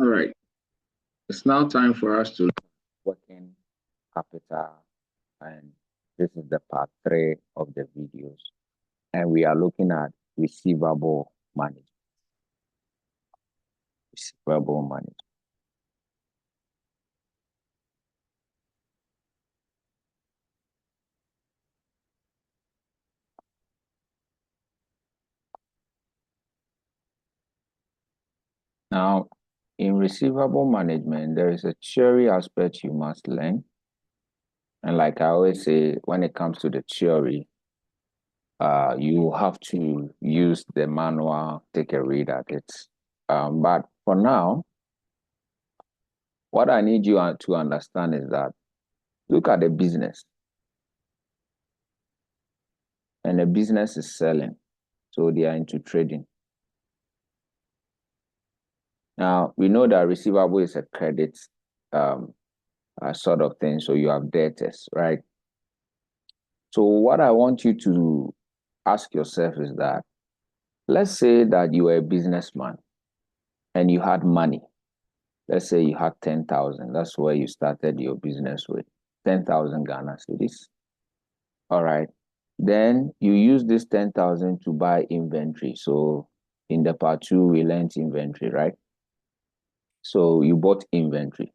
All right. It's now time for us to look at working capital, and this is the part three of the videos. And we are looking at receivable management. Receivable management. Now, in receivable management, there is a theory aspect you must learn. And like I always say, when it comes to the theory, you have to use the manual, take a read at it. But for now, what I need you to understand is that look at the business, and the business is selling. So they are into trading. Now, we know that receivable is a credit um, sort of thing. So you have debtors, right? So what I want you to ask yourself is that, let's say that you are a businessman and you had money. Let's say you had 10,000. That's where you started your business with 10,000 Ghana cedis. All right. Then you use this 10,000 to buy inventory. So in the part two, we learned inventory, right? So you bought inventory.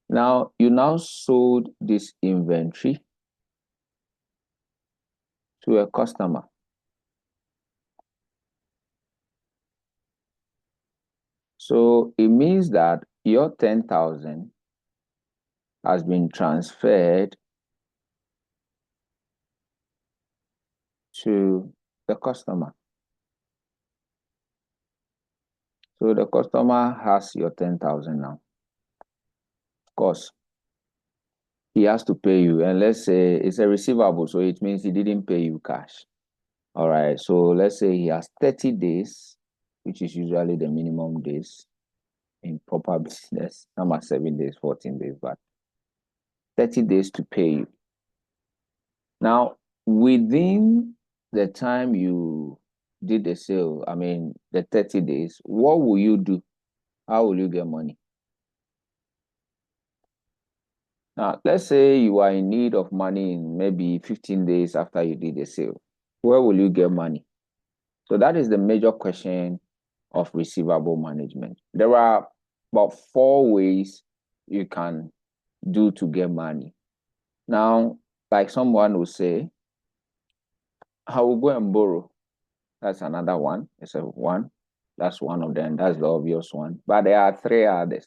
Now you now sold this inventory to a customer. So it means that your 10,000 has been transferred to the customer. So the customer has your 10,000 now. Of course, he has to pay you. And let's say it's a receivable, so it means he didn't pay you cash. All right. So let's say he has 30 days, which is usually the minimum days in proper business. Some are 7 days, 14 days, but 30 days to pay you. Now, within the time you did the sale, I mean, the 30 days, what will you do? How will you get money? Now, let's say you are in need of money in maybe 15 days after you did the sale. Where will you get money? So that is the major question of receivable management. There are about four ways you can do to get money. Now, like someone will say, I will go and borrow. That's another one. It's a one. That's one of them. That's the obvious one. But there are three others.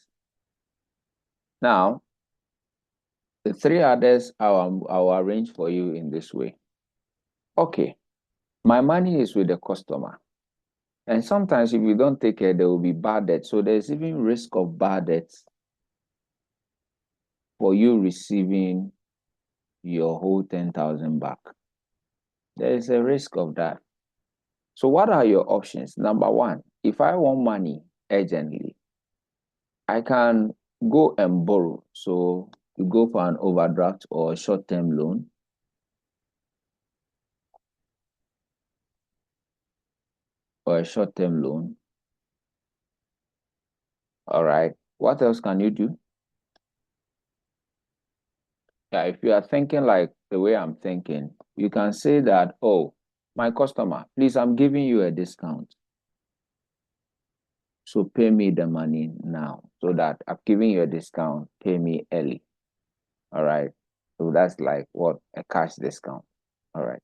Now, the three others I'll arrange for you in this way. Okay, my money is with the customer. And sometimes if you don't take care, there will be bad debt. So there's even risk of bad debt for you receiving your whole 10,000 back. There is a risk of that. So what are your options? Number one, if I want money urgently, I can go and borrow. So you go for an overdraft or a short-term loan, or a short-term loan. All right. What else can you do? Yeah, if you are thinking like the way I'm thinking, you can say that, oh, my customer, please, I'm giving you a discount. So pay me the money now so that I'm giving you a discount, pay me early. All right. So that's like what a cash discount. All right.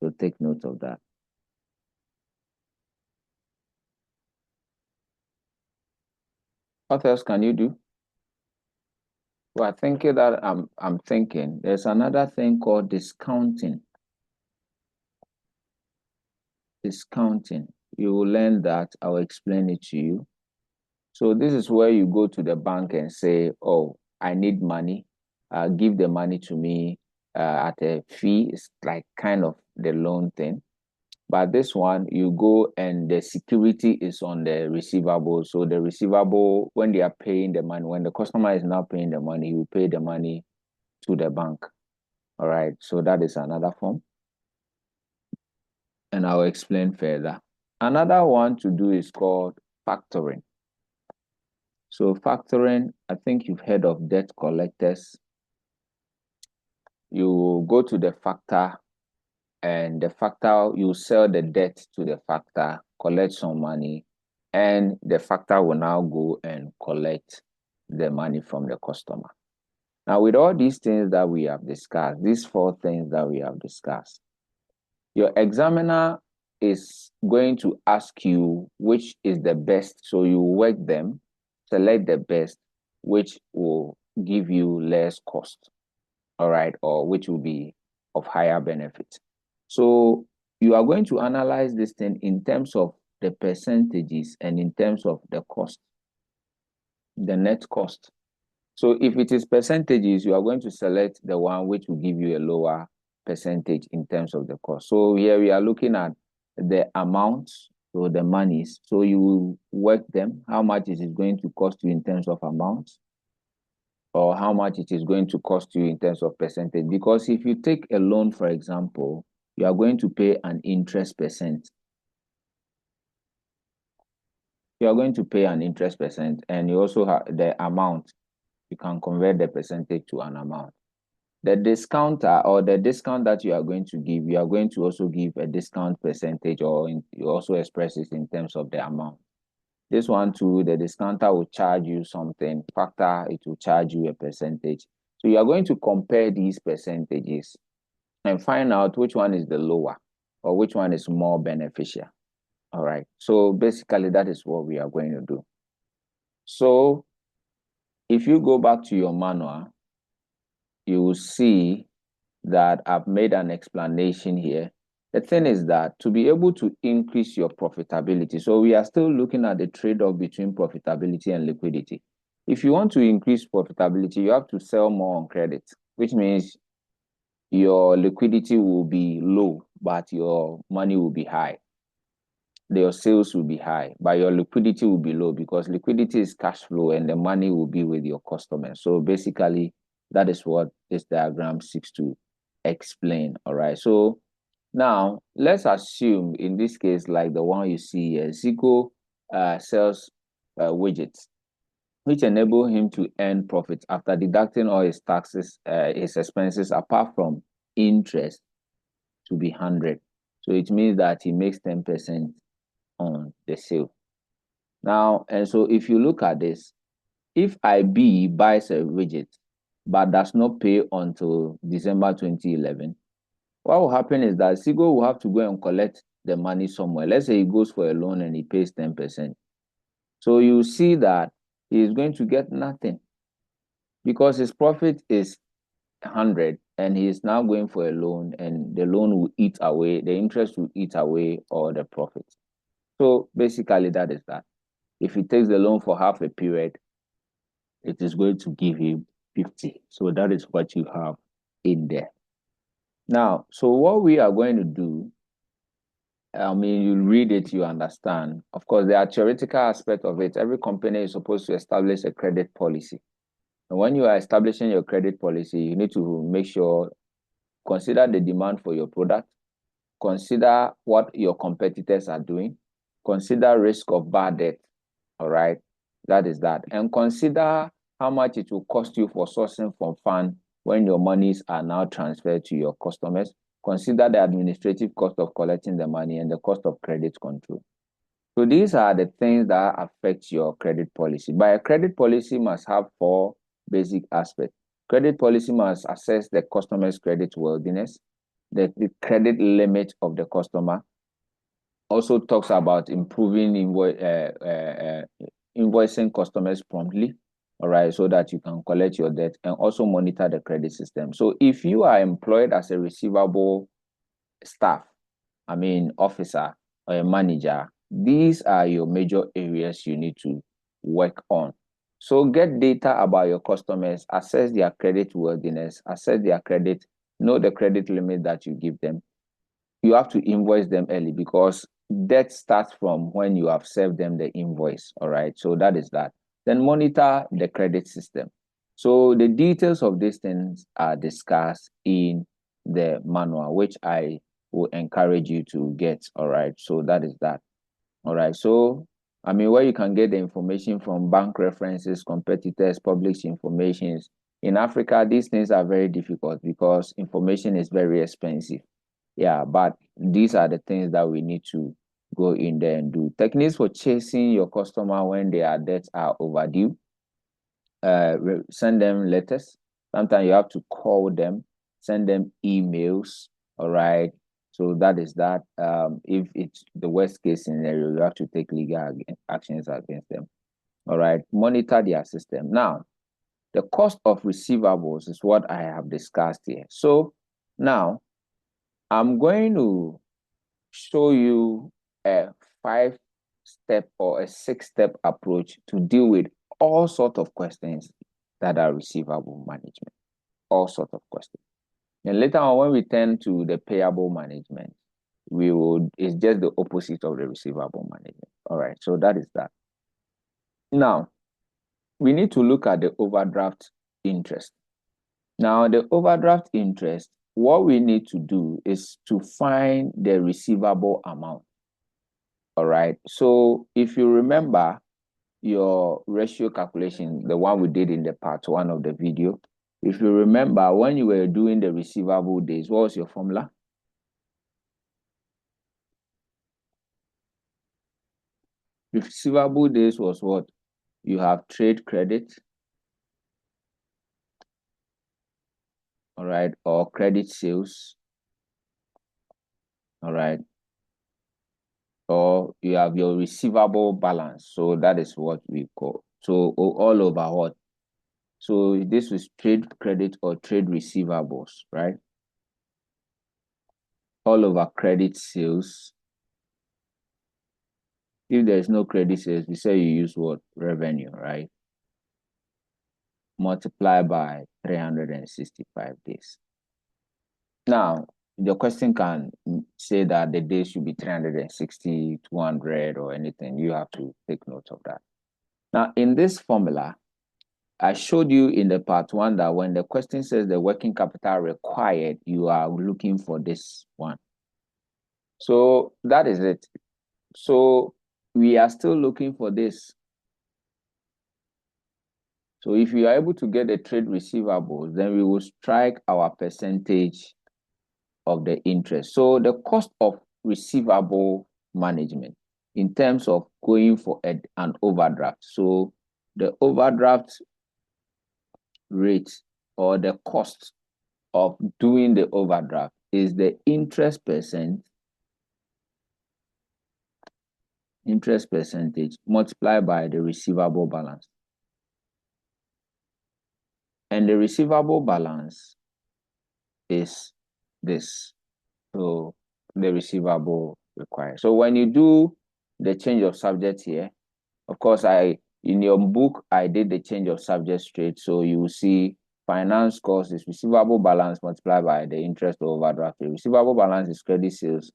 So take note of that. What else can you do? Well, thinking that I'm thinking there's another thing called discounting. Discounting. You will learn that. I'll explain it to you. So this is where you go to the bank and say, "Oh, I need money. Give the money to me at a fee." It's like kind of the loan thing. But this one, you go and the security is on the receivable. So the receivable, when they are paying the money, when the customer is not paying the money, you pay the money to the bank. All right. So that is another form. And I'll explain further. Another one to do is called factoring. So factoring, I think you've heard of debt collectors. You go to the factor, and the factor, you sell the debt to the factor, collect some money, and the factor will now go and collect the money from the customer. Now, with all these things that we have discussed, these four things that we have discussed, your examiner is going to ask you which is the best. So you work them, select the best, which will give you less cost, all right, or which will be of higher benefit. So you are going to analyze this thing in terms of the percentages and in terms of the cost, the net cost. So if it is percentages, you are going to select the one which will give you a lower percentage in terms of the cost. So here we are looking at the amounts, so the monies. So you will work them, how much is it going to cost you in terms of amounts, or how much it is going to cost you in terms of percentage. Because if you take a loan, for example, you are going to pay an interest percent. You are going to pay an interest percent, and you also have the amount. You can convert the percentage to an amount. The discounter, or the discount that you are going to give, you are going to also give a discount percentage, or you also express it in terms of the amount. This one too, the discounter will charge you something, factor, it will charge you a percentage. So you are going to compare these percentages and find out which one is the lower or which one is more beneficial. All right. So basically, that is what we are going to do. So if you go back to your manual, you will see that I've made an explanation here. The thing is that to be able to increase your profitability, so we are still looking at the trade-off between profitability and liquidity. If you want to increase profitability, you have to sell more on credit, which means your liquidity will be low, but your money will be high. Your sales will be high, but your liquidity will be low, because liquidity is cash flow and the money will be with your customers. So basically, that is what this diagram seeks to explain. All right. So now let's assume in this case, like the one you see here, Zico sells widgets, which enable him to earn profit after deducting all his taxes, his expenses, apart from interest, to be 100. So it means that he makes 10% on the sale. Now, and so if you look at this, if IB buys a widget but does not pay until December 2011, what will happen is that Sigo will have to go and collect the money somewhere. Let's say he goes for a loan and he pays 10%. So you see that he is going to get nothing, because his profit is 100 and he is now going for a loan, and the loan will eat away, the interest will eat away all the profit. So basically, that is that. If he takes the loan for half a period, it is going to give him 50. So that is what you have in there. Now, so what we are going to do, I mean, you read it, you understand. Of course, there are theoretical aspects of it. Every company is supposed to establish a credit policy. And when you are establishing your credit policy, you need to make sure, consider the demand for your product, consider what your competitors are doing, consider risk of bad debt. All right, that is that. And consider how much it will cost you for sourcing from fund when your monies are now transferred to your customers. Consider the administrative cost of collecting the money and the cost of credit control. So these are the things that affect your credit policy. But a credit policy must have four basic aspects. Credit policy must assess the customer's credit worthiness, the credit limit of the customer. Also talks about improving invoicing customers promptly, all right, so that you can collect your debt, and also monitor the credit system. So if you are employed as a receivable staff, I mean officer or a manager, these are your major areas you need to work on. So get data about your customers, assess their credit worthiness, assess their credit, know the credit limit that you give them. You have to invoice them early, because debt starts from when you have served them the invoice. All right. So that is that. Then monitor the credit system. So the details of these things are discussed in the manual, which I will encourage you to get. All right. So that is that. All right. So I mean, where you can get the information from bank references, competitors, published information. In Africa, these things are very difficult because information is very expensive. Yeah, but these are the things that we need to go in there and do. Techniques for chasing your customer when their debts are overdue. Send them letters. Sometimes you have to call them, send them emails. All right. So that is that. If it's the worst case scenario, you have to take legal actions against them. All right. Monitor their system. Now, the cost of receivables is what I have discussed here. So now I'm going to show you a 5-step or a 6-step approach to deal with all sorts of questions that are receivable management, all sorts of questions. And later on, when we turn to the payable management, it's just the opposite of the receivable management. All right, so that is that. Now, we need to look at the overdraft interest. Now, the overdraft interest, what we need to do is to find the receivable amount. All right. So if you remember your ratio calculation, the one we did in the part 1 of the video, if you remember when you were doing the receivable days, what was your formula? Receivable days was what? You have trade credit, all right, or credit sales, all right, or you have your receivable balance. So that is what we call. So all over what? So this is trade credit or trade receivables, right? All over credit sales. If there is no credit sales, we say you use what? Revenue, right? Multiply by 365 days. Now, the question can say that the days should be 360, 200, or anything. You have to take note of that. Now, in this formula, I showed you in the part 1 that when the question says the working capital required, you are looking for this one. So that is it. So we are still looking for this. So if you are able to get the trade receivables, then we will strike our percentage of the interest. So the cost of receivable management in terms of going for an overdraft. So the overdraft rate or the cost of doing the overdraft is the interest percentage multiplied by the receivable balance. And the receivable balance is this. So the receivable required. So when you do the change of subject here, of course, in your book, I did the change of subject straight. So you will see finance cost is receivable balance multiplied by the interest overdraft. The receivable balance is credit sales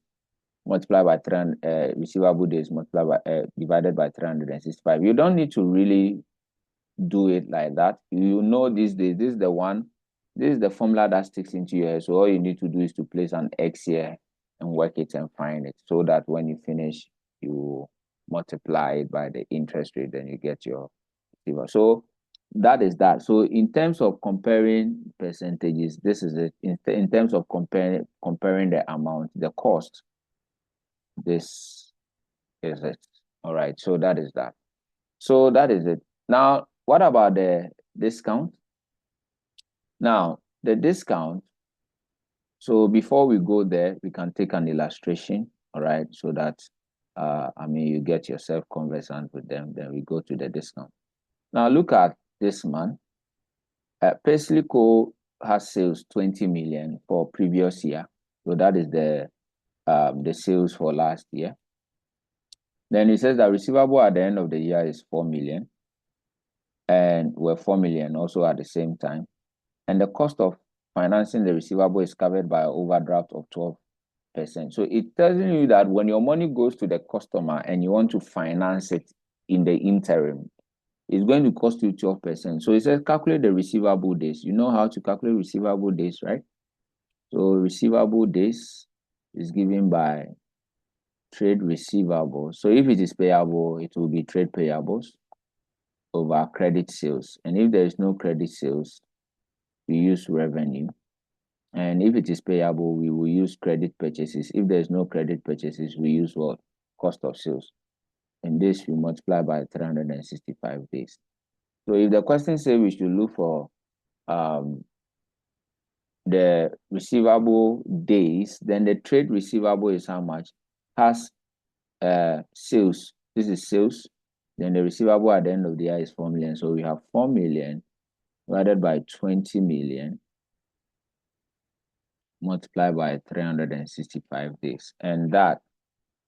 multiplied by 300, receivable days multiplied by divided by 365. You don't need to really do it like that. You know these days, this is the formula that sticks into your head. So all you need to do is to place an X here and work it and find it so that when you finish, you multiply it by the interest rate, then you get your receiver. So that is that. So in terms of comparing percentages, this is it. In terms of comparing the amount, the cost, this is it. All right. So that is that. So that is it. Now, what about the discount? Now, the discount, so before we go there, we can take an illustration, all right, so that, you get yourself conversant with them, then we go to the discount. Now, look at this man. Peslico has sales 20 million for previous year. So that is the sales for last year. Then it says that receivable at the end of the year is 4 million. And we're 4 million also at the same time. And the cost of financing the receivable is covered by an overdraft of 12%. So it tells you that when your money goes to the customer and you want to finance it in the interim, it's going to cost you 12%. So it says calculate the receivable days. You know how to calculate receivable days, right? So receivable days is given by trade receivables. So if it is payable, it will be trade payables over credit sales. And if there is no credit sales, we use revenue. And if it is payable, we will use credit purchases. If there is no credit purchases, we use what? Cost of sales. And this we multiply by 365 days. So if the question says we should look for the receivable days, then the trade receivable is how much? Has sales. This is sales. Then the receivable at the end of the year is 4 million. So we have 4 million divided by 20 million multiplied by 365 days. And that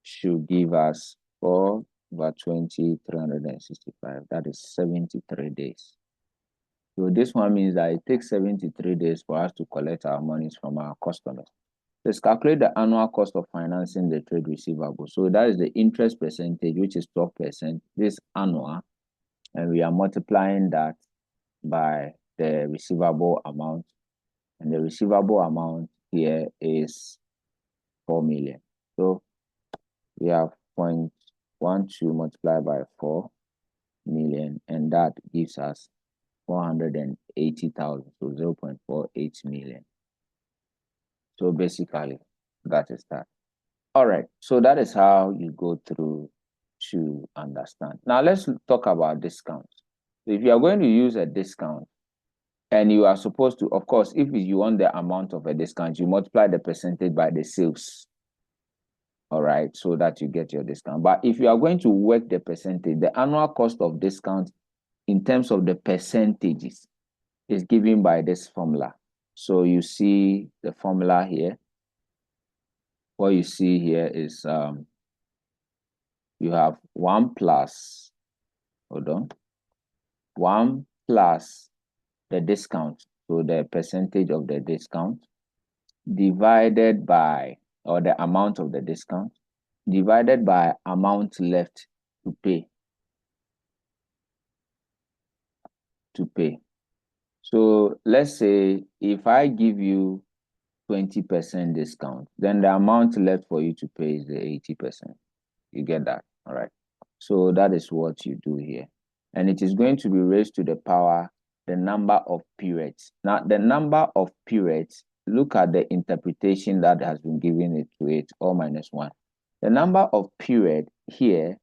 should give us 4 over 20, 365. That is 73 days. So this one means that it takes 73 days for us to collect our monies from our customers. Let's calculate the annual cost of financing the trade receivable. So that is the interest percentage, which is 12%. This annual, and we are multiplying that by the receivable amount. And the receivable amount here is 4 million. So we have 0.12 multiplied by 4 million, and that gives us 480,000, so 0.48 million. So basically, that is that. All right, so that is how you go through to understand. Now let's talk about discounts. So if you are going to use a discount, and you are supposed to, of course, if you want the amount of a discount, you multiply the percentage by the sales. All right, so that you get your discount. But if you are going to work the percentage, the annual cost of discount in terms of the percentages is given by this formula. So you see the formula here. What you see here is you have 1 plus, hold on, 1 plus the discount, so the percentage of the discount, divided by, or the amount of the discount, divided by amount left to pay. So let's say if I give you 20% discount, then the amount left for you to pay is the 80%. You get that? All right. So that is what you do here. And it is going to be raised to the power the number of periods. Now, the number of periods, look at the interpretation that has been given it to it, all minus 1. The number of period here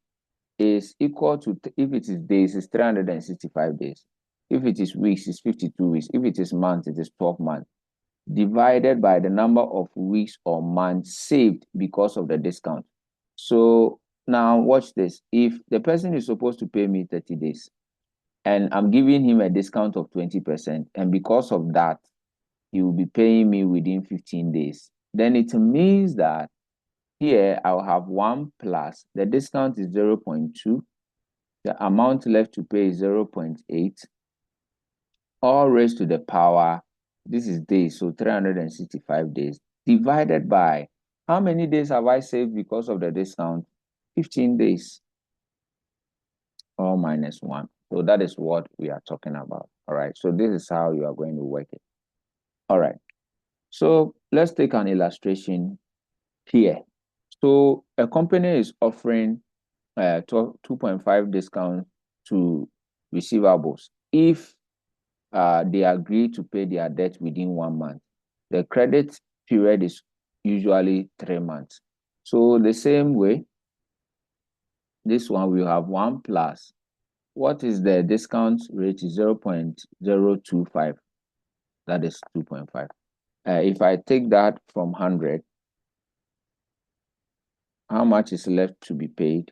is equal to, if it is days, it's 365 days. If it is weeks, it's 52 weeks. If it is months, it is 12 months. Divided by the number of weeks or months saved because of the discount. So now watch this. If the person is supposed to pay me 30 days and I'm giving him a discount of 20%, and because of that, he will be paying me within 15 days, then it means that here I'll have 1 plus, the discount is 0.2, the amount left to pay is 0.8, all raised to the power, this is days, so 365 days, divided by, how many days have I saved because of the discount? 15 days, all minus 1. So that is what we are talking about. All right, so this is how you are going to work it. All right, so let's take an illustration here. So a company is offering 2.5 discount to receivables if they agree to pay their debt within 1 month. The credit period is usually 3 months. So the same way, this one will have 1 plus. What is the discount rate? Is 0.025. That is 2.5. If I take that from 100, how much is left to be paid?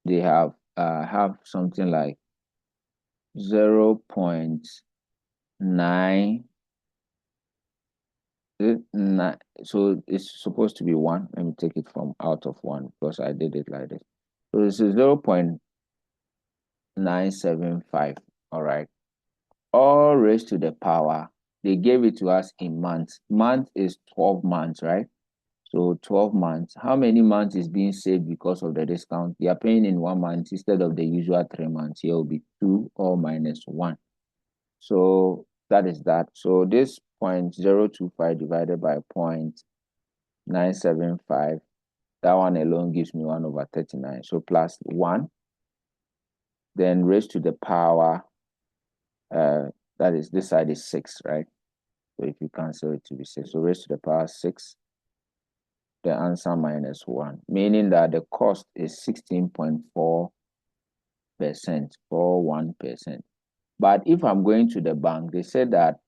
They have something like 0.9. So it's supposed to be 1. Let me take it from out of 1 because I did it like this. So this is 0.975. All right. All raised to the power. They gave it to us in months. Month is 12 months, right? So 12 months. How many months is being saved because of the discount? They are paying in 1 month instead of the usual 3 months. Here will be 2 or minus 1. So that is that. So this 0.025 divided by 0.975 That one alone gives me 1/39. So plus 1, then raised to the power, that is, this side is 6, right? So if you cancel it to be 6, so raised to the power 6, the answer minus 1, meaning that the cost is 16.4%, or 1%. But if I'm going to the bank, they said that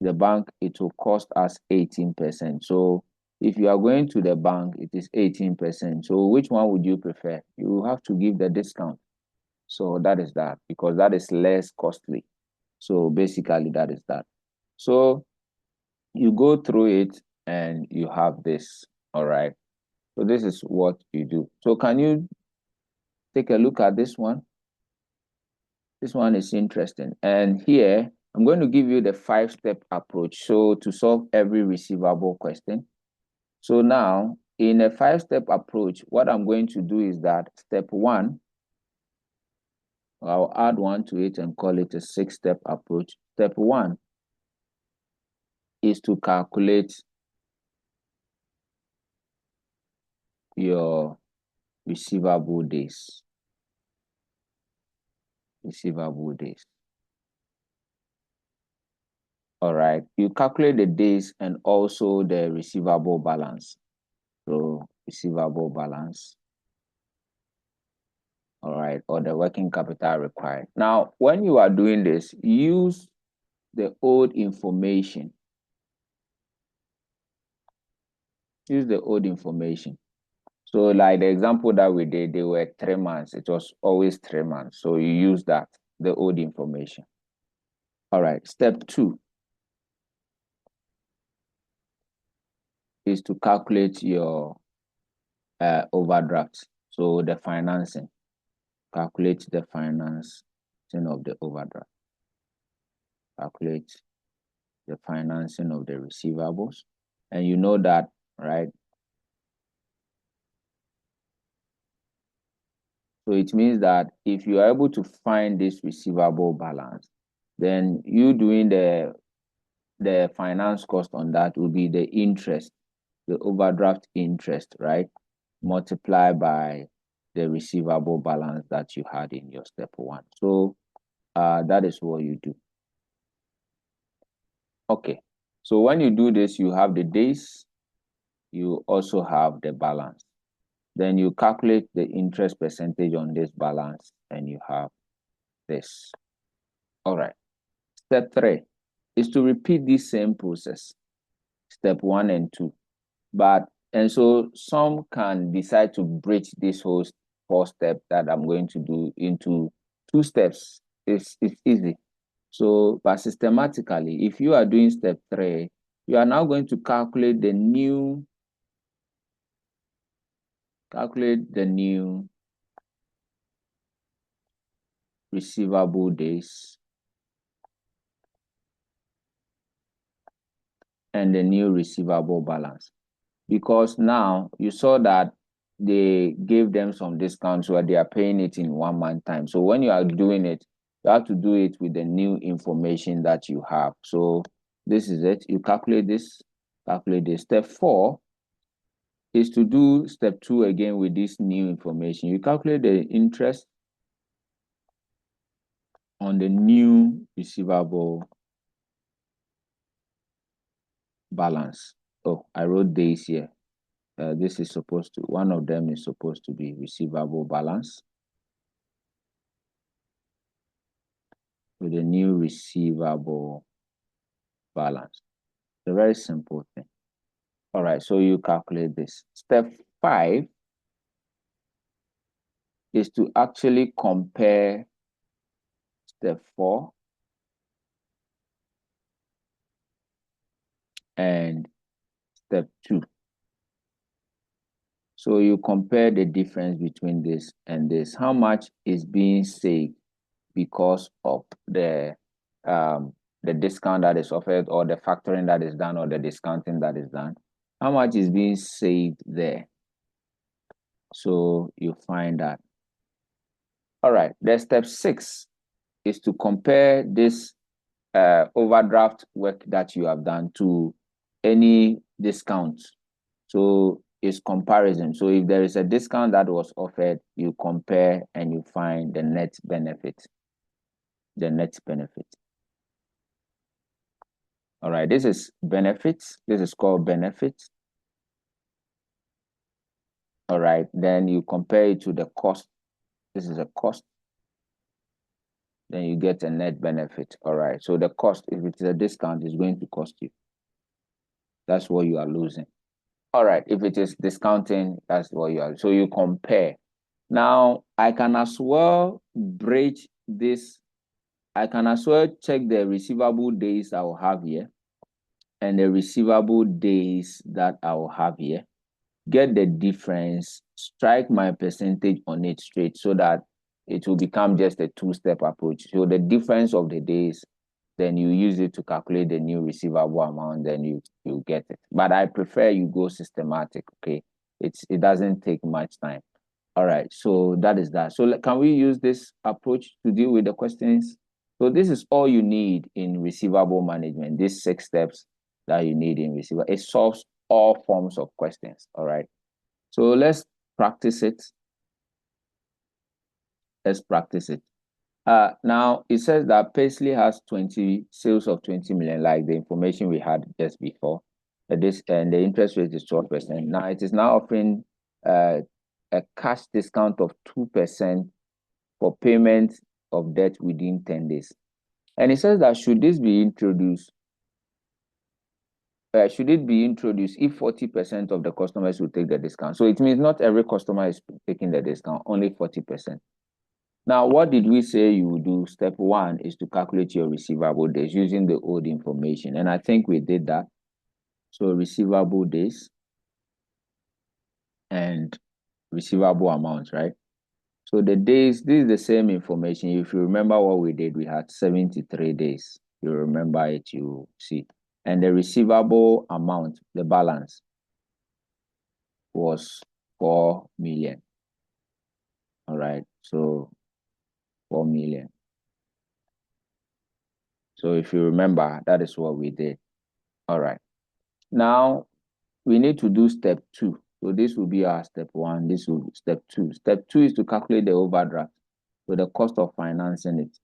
the bank, it will cost us 18%. So if you are going to the bank, it is 18%. So which one would you prefer? You have to give the discount. So that is that, because that is less costly. So basically that is that. So you go through it and you have this. All right. So this is what you do. So can you take a look at this one? This one is interesting. And here, I'm going to give you the 5-step approach. So to solve every receivable question. So now, in a 5-step approach, what I'm going to do is that step 1, I'll add 1 to it and call it a 6-step approach. Step 1 is to calculate your receivable days. Receivable days. All right. You calculate the days and also the receivable balance. So receivable balance. All right. Or the working capital required. Now, when you are doing this, use the old information. Use the old information. So like the example that we did, they were 3 months. It was always 3 months. So you use that, the old information. All right. Step 2 is to calculate your overdraft. So the financing. Calculate the financing of the overdraft. Calculate the financing of the receivables. And you know that, right? So it means that if you are able to find this receivable balance, then you doing the finance cost on that will be the interest, the overdraft interest, right? Multiplied by the receivable balance that you had in your step 1. So that is what you do. Okay. So when you do this, you have the days, you also have the balance. Then you calculate the interest percentage on this balance and you have this. All right. Step 3 is to repeat this same process. Step 1 and 2. And so some can decide to break this whole 4-step that I'm going to do into 2 steps. It's easy. So, but systematically, if you are doing step 3, you are now going to calculate the new receivable days and the new receivable balance. Because now you saw that they gave them some discounts where they are paying it in 1 month time. So when you are doing it, you have to do it with the new information that you have. So this is it. You calculate this, calculate this. Step 4 is to do step 2 again with this new information. You calculate the interest on the new receivable balance. Oh, I wrote days here. This is supposed to, one of them is supposed to be receivable balance with the new receivable balance. It's a very simple thing. All right, so you calculate this. Step 5 is to actually compare step 4 and step 2. So you compare the difference between this and this. How much is being saved because of the discount that is offered, or the factoring that is done, or the discounting that is done? How much is being saved there? So you find that. All right, the step 6 is to compare this overdraft work that you have done to any discount. So is comparison. So if there is a discount that was offered, you compare and you find the net benefit. The net benefit. All right, this is benefits. This is called benefits. All right, then you compare it to the cost. This is a cost. Then you get a net benefit. All right, so the cost, if it is a discount, is going to cost you. That's what you are losing. All right, if it is discounting, that's what you are. So you compare. Now, I can as well bridge this. I can as well check the receivable days I will have here and the receivable days that I will have here. Get the difference, strike my percentage on it straight so that it will become just a two-step approach. So the difference of the days, then you use it to calculate the new receivable amount, then you get it. But I prefer you go systematic, okay? It doesn't take much time. All right, so that is that. So can we use this approach to deal with the questions? So this is all you need in receivable management, these 6 steps that you need in receivable. It solves all forms of questions, all right? So let's practice it. Let's practice it. Now, it says that Paisley has 20 sales of 20 million, like the information we had just before. And the interest rate is 12%. Now, it is now offering a cash discount of 2% for payment of debt within 10 days. And it says that should this be introduced, should it be introduced if 40% of the customers will take the discount? So it means not every customer is taking the discount, only 40%. Now, what did we say you would do? Step 1 is to calculate your receivable days using the old information. And I think we did that. So receivable days and receivable amounts, right? So the days, this is the same information. If you remember what we did, we had 73 days. You remember it, you see. And the receivable amount, the balance, was 4 million. All right, so 4 million. So if you remember, that is what we did. All right. Now, we need to do step 2. So this will be our step 1. This will be step 2. Step 2 is to calculate the overdraft. So the cost of financing it.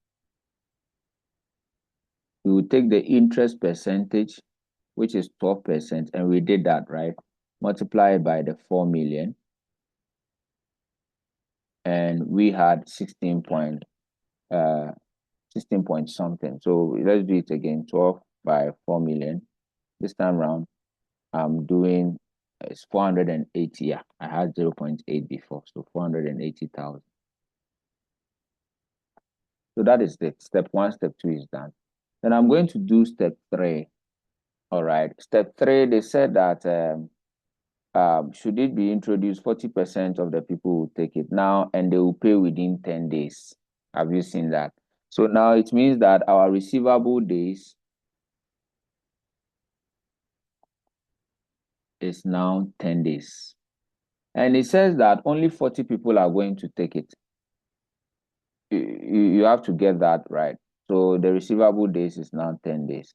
We will take the interest percentage, which is 12%, and we did that, right? Multiply it by the 4 million. And we had 16 point something. So let's do it again. 12 by 4 million. This time around, I'm doing it's 480. Yeah, I had 0.8 before, so 480,000. So that is the step 1. Step 2 is done. Then I'm going to do step 3. All right. Step 3, they said that should it be introduced, 40% of the people will take it now, and they will pay within 10 days. Have you seen that? So now it means that our receivable days is now 10 days. And it says that only 40 people are going to take it. You have to get that right. So the receivable days is now 10 days.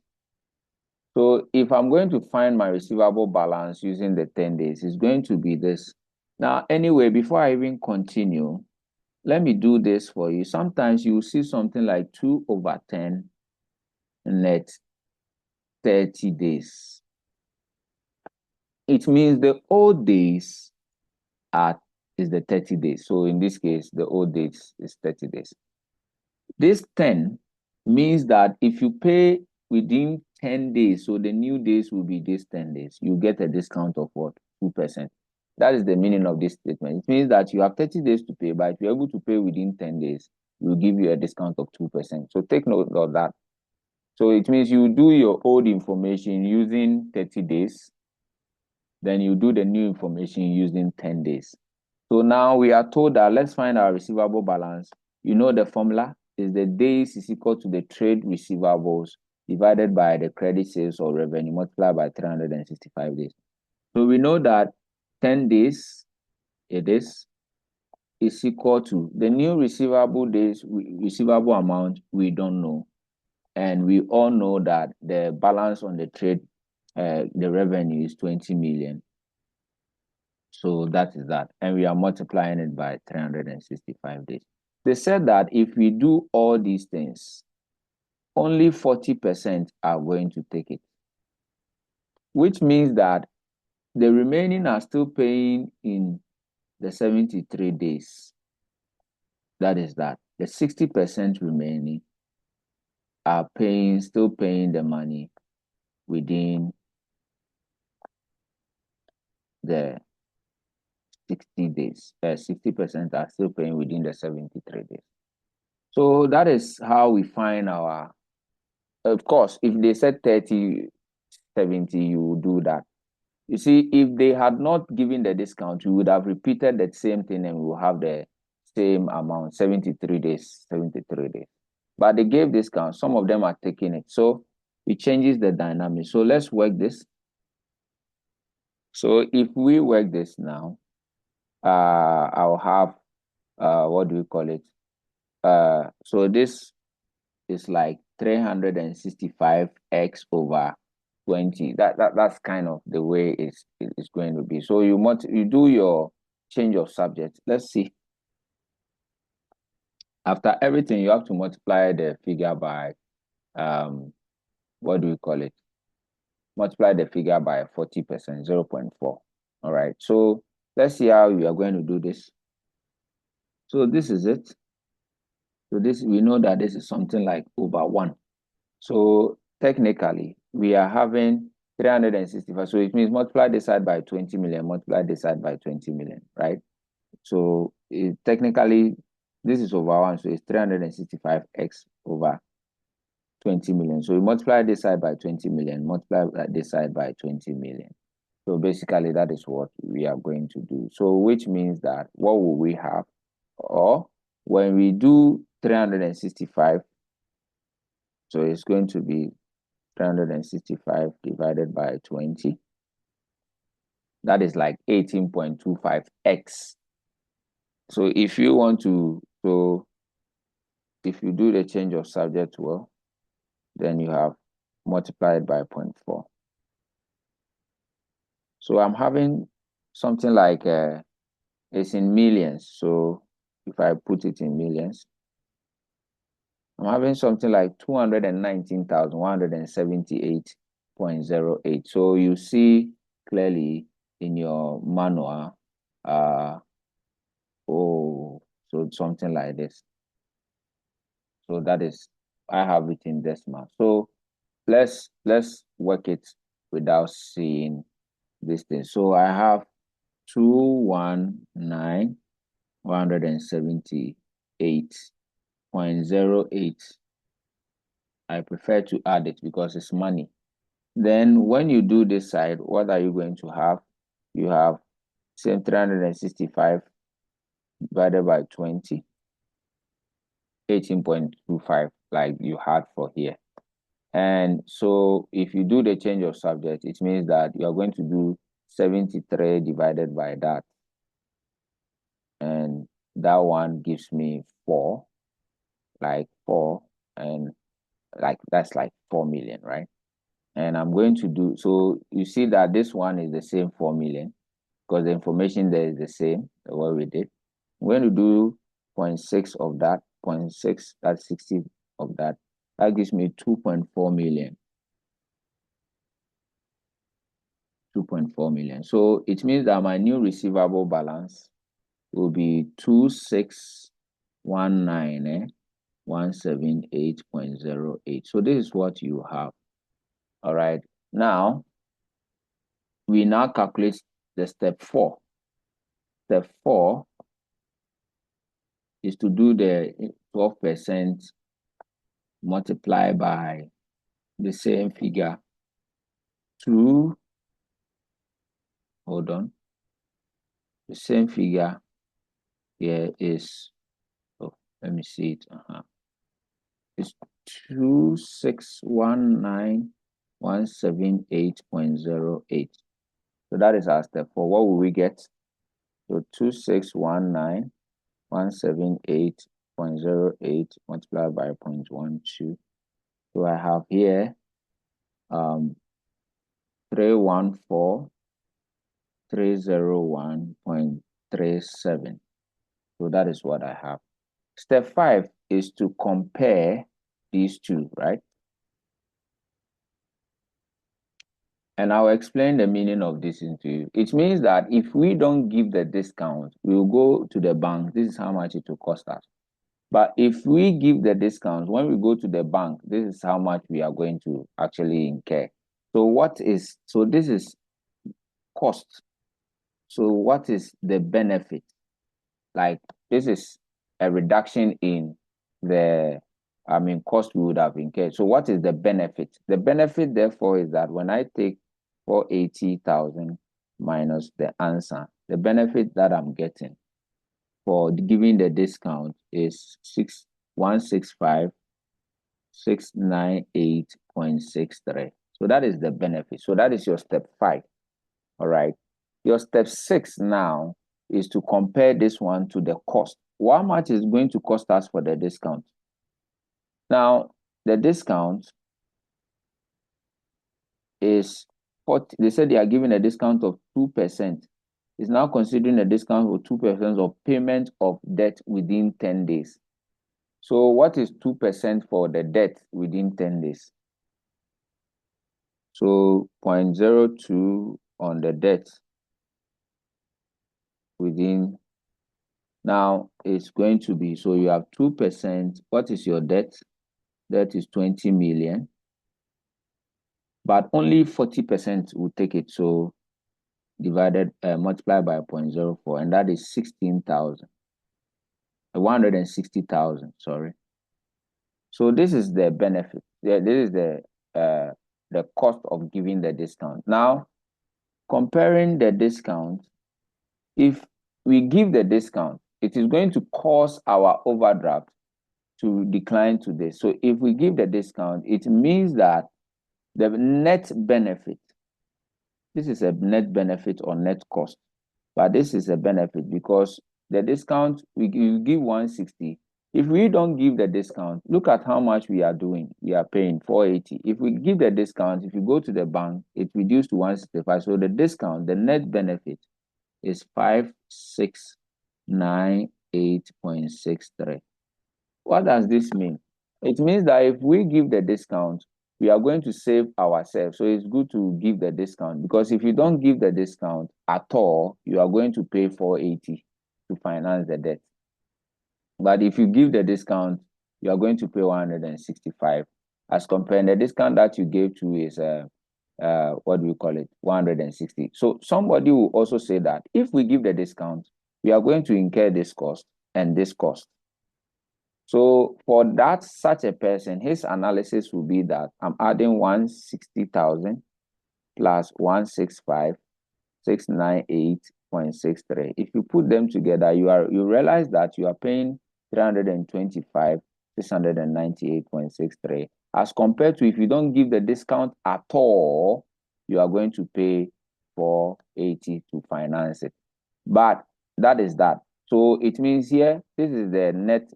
So if I'm going to find my receivable balance using the 10 days, it's going to be this. Now, anyway, before I even continue, let me do this for you. Sometimes you see something like 2/10 net 30 days. It means the old days is the 30 days. So in this case, the old days is 30 days. This 10 means that if you pay within 10 days, so the new days will be this 10 days, you get a discount of what? 2%. That is the meaning of this statement. It means that you have 30 days to pay, but if you're able to pay within 10 days, we'll give you a discount of 2%. So take note of that. So it means you do your old information using 30 days, then you do the new information using 10 days. So now we are told that let's find our receivable balance. You know the formula is the days is equal to the trade receivables divided by the credit sales or revenue multiplied by 365 days. So we know that 10 days it is equal to the new receivable days, receivable amount we don't know. And we all know that the balance on the trade, the revenue is 20 million. So that is that. And we are multiplying it by 365 days. They said that if we do all these things, only 40% are going to take it, which means that the remaining are still paying in the 73 days. That is that. The 60% remaining are still paying the money within the 60 days. 60% are still paying within the 73 days. So that is how we find our, of course, if they said 30, 70, you would do that. You see, if they had not given the discount, we would have repeated the same thing and we will have the same amount, 73 days, 73 days. But they gave discount. Some of them are taking it. So it changes the dynamic. So let's work this. So if we work this now, I'll have, what do we call it? So this is like 365x over 20. That's kind of the way it's going to be. So you do your change of subject. Let's see. After everything, you have to multiply the figure by what do we call it? Multiply the figure by 40%, 0.4. All right. So let's see how we are going to do this. So this is it. So this, we know that this is something like over 1. So technically, we are having 365. So it means multiply this side by 20 million, multiply this side by 20 million, right? So technically, this is over 1. So it's 365x over 20 million. So we multiply this side by 20 million, multiply this side by 20 million. So basically, that is what we are going to do. So which means that what will we have? Or when we do 365, so it's going to be 365 divided by 20. That is like 18.25x. So if you want to, so if you do the change of subject well, then you have multiplied by 0.4. So I'm having something like, it's in millions. So if I put it in millions, I'm having something like 219,178.08. So you see clearly in your manual, so something like this. So that is, I have it in decimal. So let's work it without seeing this thing. So I have 219,178.08. I prefer to add it because it's money. Then when you do this side, what are you going to have? You have same 365 divided by 20, 18.25, like you had for here. And so if you do the change of subject, it means that you are going to do 73 divided by that. And that one gives me 4, like 4, and like that's like 4 million, right? And I'm going to do, so you see that this one is the same 4 million because the information there is the same, what we did. I'm going to do 0.6 of that, 0.6, that's 60 of that. That gives me 2.4 million. 2.4 million. So it means that my new receivable balance will be 2619,178.08. So this is what you have. All right. Now, we now calculate the step 4. Step 4 is to do the 12% multiply by the same figure to, hold on, the same figure here is, oh, let me see it. It's 2619,178.08. So that is our step 4. What will we get? So 2619,178.08 multiplied by 0.12. So I have here 314 301.37. So that is what I have. Step 5 is to compare these two, right? And I'll explain the meaning of this to you. It means that if we don't give the discount, we'll go to the bank. This is how much it will cost us. But if we give the discount, when we go to the bank, this is how much we are going to actually incur. So this is cost. So what is the benefit? Like this is a reduction in the cost we would have incurred. So what is the benefit? The benefit, therefore, is that when I take 480,000 minus the answer, the benefit that I'm getting for giving the discount is 165,698.63. So that is the benefit. So that is your step 5. All right. Your step 6 now is to compare this one to the cost. How much is going to cost us for the discount? Now, the discount is 40. They said they are giving a discount of 2%. It's now considering a discount of 2% of payment of debt within 10 days. So what is 2% for the debt within 10 days? So 0.02 on the debt within. Now it's going to be, so you have 2%. What is your debt? Debt is 20 million, but only 40% will take it. So multiplied by 0.04, and that is 16,000. 160,000, sorry. So this is the benefit. This is the cost of giving the discount. Now, comparing the discount, if we give the discount, it is going to cause our overdraft to decline to this. So if we give the discount, it means that the net benefit, this is a net benefit or net cost, but this is a benefit because the discount, we give 160. If we don't give the discount, look at how much we are doing. We are paying 480. If we give the discount, if you go to the bank, it reduced to 165. So the discount, the net benefit is 5698.63. What does this mean? It means that if we give the discount, we are going to save ourselves. So it's good to give the discount because if you don't give the discount at all, you are going to pay 480 to finance the debt. But if you give the discount, you are going to pay 165 as compared the discount that you gave to is what do you call it, 160. So somebody will also say that if we give the discount, we are going to incur this cost and this cost. So for that, such a person, his analysis will be that I'm adding 160,000 plus 165,698.63. If you put them together, you realize that you are paying 325,698.63 as compared to if you don't give the discount at all, you are going to pay 480 to finance it. But that is that. So it means here, this is the net.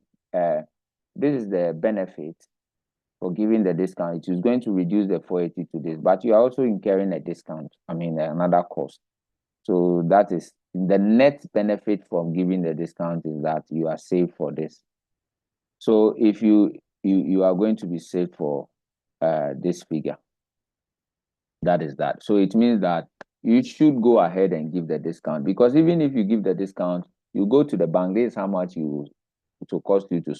This is the benefit for giving the discount. It is going to reduce the 480 to this, but you are also incurring a discount. Another cost. So that is the net benefit from giving the discount is that you are saved for this. So if you are going to be saved for this figure, that is that. So it means that you should go ahead and give the discount because even if you give the discount, you go to the bank. This is how much it will cost you to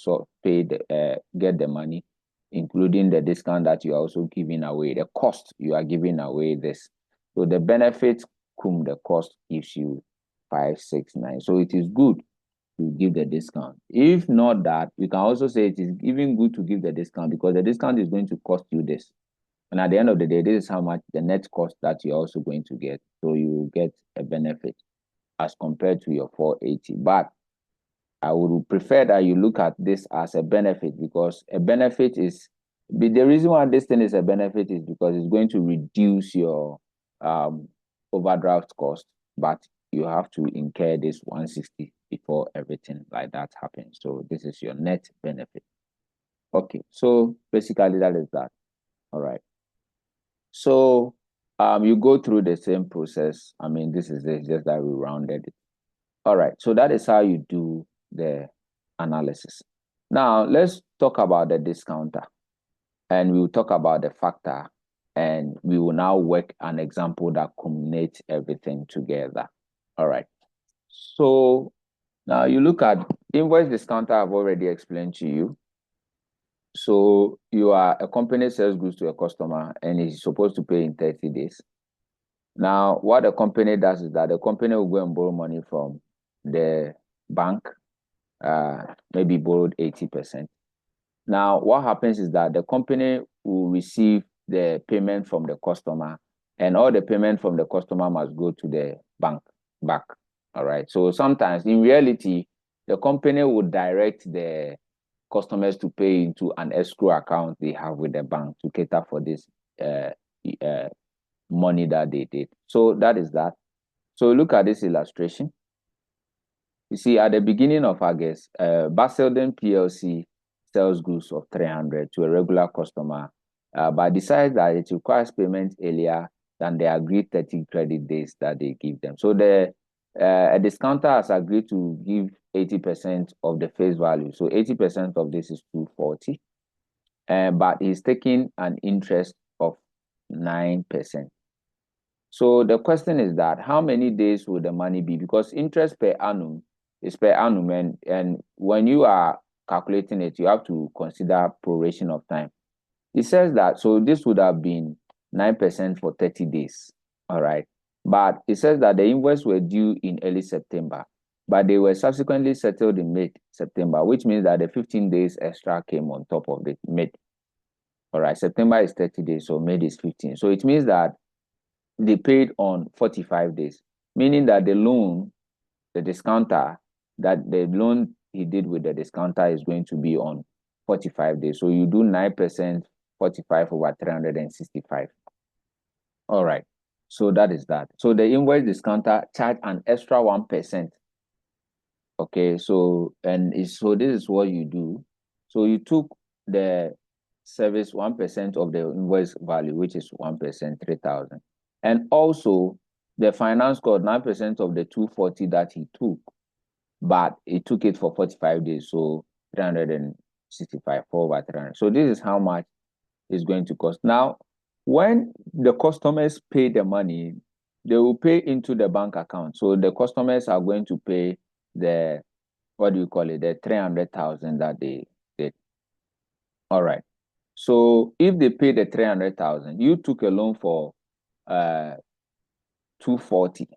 get the money, including the discount that you are also giving away. The cost you are giving away this. So the benefit cum the cost gives you 569. So it is good to give the discount. If not that, we can also say it is even good to give the discount because the discount is going to cost you this. And at the end of the day, this is how much the net cost that you're also going to get. So you get a benefit as compared to your 480. But I would prefer that you look at this as a benefit because a benefit is the reason why this thing is a benefit is because it's going to reduce your overdraft cost, but you have to incur this 160 before everything like that happens. So this is your net benefit. Okay, so basically that is that. All right. So You go through the same process. I mean, this is it, just that we rounded it. All right, so that is how you do the analysis. Now, let's talk about the discounter, and we will talk about the factor, and we will now work an example that culminates everything together. All right. So now you look at invoice discounter, I've already explained to you. So you are a company sells goods to a customer and is supposed to pay in 30 days. Now, what the company does is that the company will go and borrow money from the bank, maybe borrowed 80%. Now, what happens is that the company will receive the payment from the customer, and all the payment from the customer must go to the bank back. All right. So sometimes in reality, the company will direct the customers to pay into an escrow account they have with the bank to cater for this uh, uh, money that they did. So that is that. So look at this illustration. You see, at the beginning of August, Basildon PLC sells goods of 300 to a regular customer, but decides that it requires payment earlier than the agreed 30 credit days that they give them. So a discounter has agreed to give 80% of the face value. So 80% of this is 240, but he's taking an interest of 9%. So the question is that how many days will the money be? Because interest per annum is per annum, and when you are calculating it, you have to consider proration of time. It says that, so this would have been 9% for 30 days. All right. But it says that the invoice were due in early September, but they were subsequently settled in mid-September, which means that the 15 days extra came on top of the mid. All right. September is 30 days, so mid is 15. So it means that they paid on 45 days, meaning that the loan, the discounter, that the loan he did with the discounter is going to be on 45 days. So you do 9%, 45 over 365. All right. So that is that. So the invoice discounter charge an extra 1%. Okay. So, so this is what you do. So you took the service 1% of the invoice value, which is 1%, 3,000. And also the finance cost 9% of the 240 that he took, but he took it for 45 days. So 365, 4 over 300. So this is how much it's going to cost. Now, when the customers pay the money, they will pay into the bank account. So the customers are going to pay the, what do you call it, the 300,000 that they did. All right. So if they pay the 300,000, you took a loan for 240.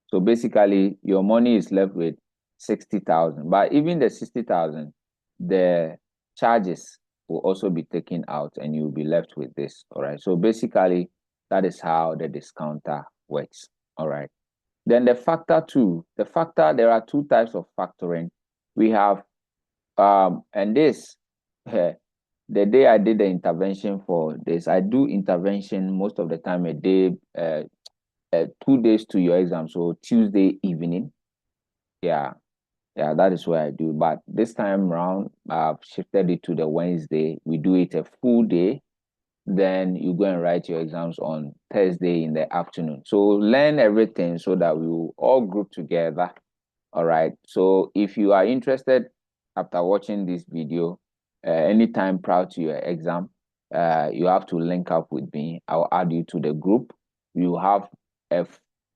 So basically, your money is left with 60,000. But even the 60,000, the charges will also be taken out and you'll be left with this. All right. So basically, that is how the discounter works. All right. Then the factor two, there are two types of factoring. We have, and this, the day I did the intervention for this, I do intervention most of the time a day, 2 days to your exam. So Tuesday evening. Yeah. Yeah, that is what I do. But this time around, I've shifted it to the Wednesday. We do it a full day. Then you go and write your exams on Thursday in the afternoon. So learn everything so that we will all group together. All right. So if you are interested after watching this video, anytime prior to your exam, you have to link up with me. I'll add you to the group. You have a,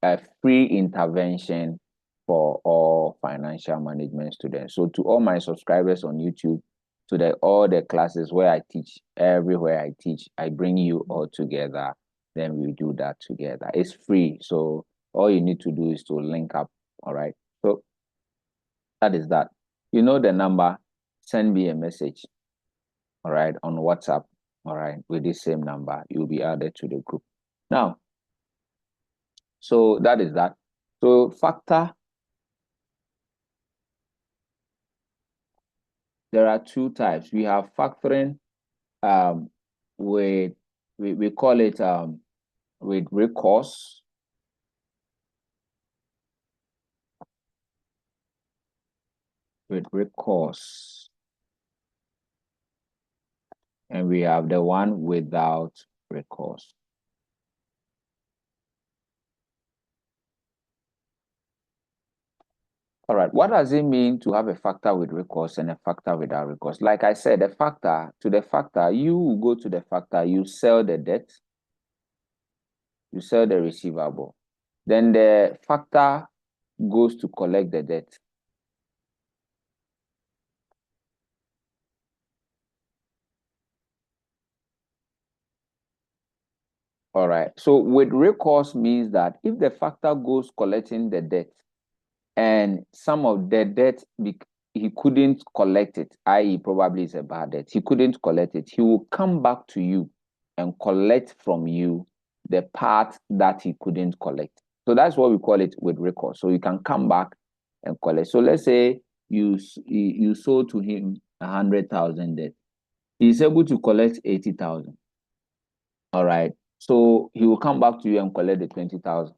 a free intervention for all financial management students. So to all my subscribers on YouTube, to all the classes where I teach, everywhere I teach, I bring you all together. Then we do that together. It's free. So all you need to do is to link up. All right. So that is that. You know the number, send me a message, all right, on WhatsApp, all right, with this same number. You'll be added to the group. Now, so that is that. So factor, there are two types. We have factoring with, we call it with recourse. With recourse. And we have the one without recourse. All right. What does it mean to have a factor with recourse and a factor without recourse? Like I said, the factor, you will go to the factor, you sell the debt, you sell the receivable. Then the factor goes to collect the debt. All right. So with recourse means that if the factor goes collecting the debt and some of the debt he couldn't collect it, i.e., probably it's a bad debt, he couldn't collect it, he will come back to you and collect from you the part that he couldn't collect. So that's what we call it with recourse. So you can come back and collect. So let's say you sold to him 100,000 debt. He's able to collect 80,000. All right. So he will come back to you and collect the 20,000.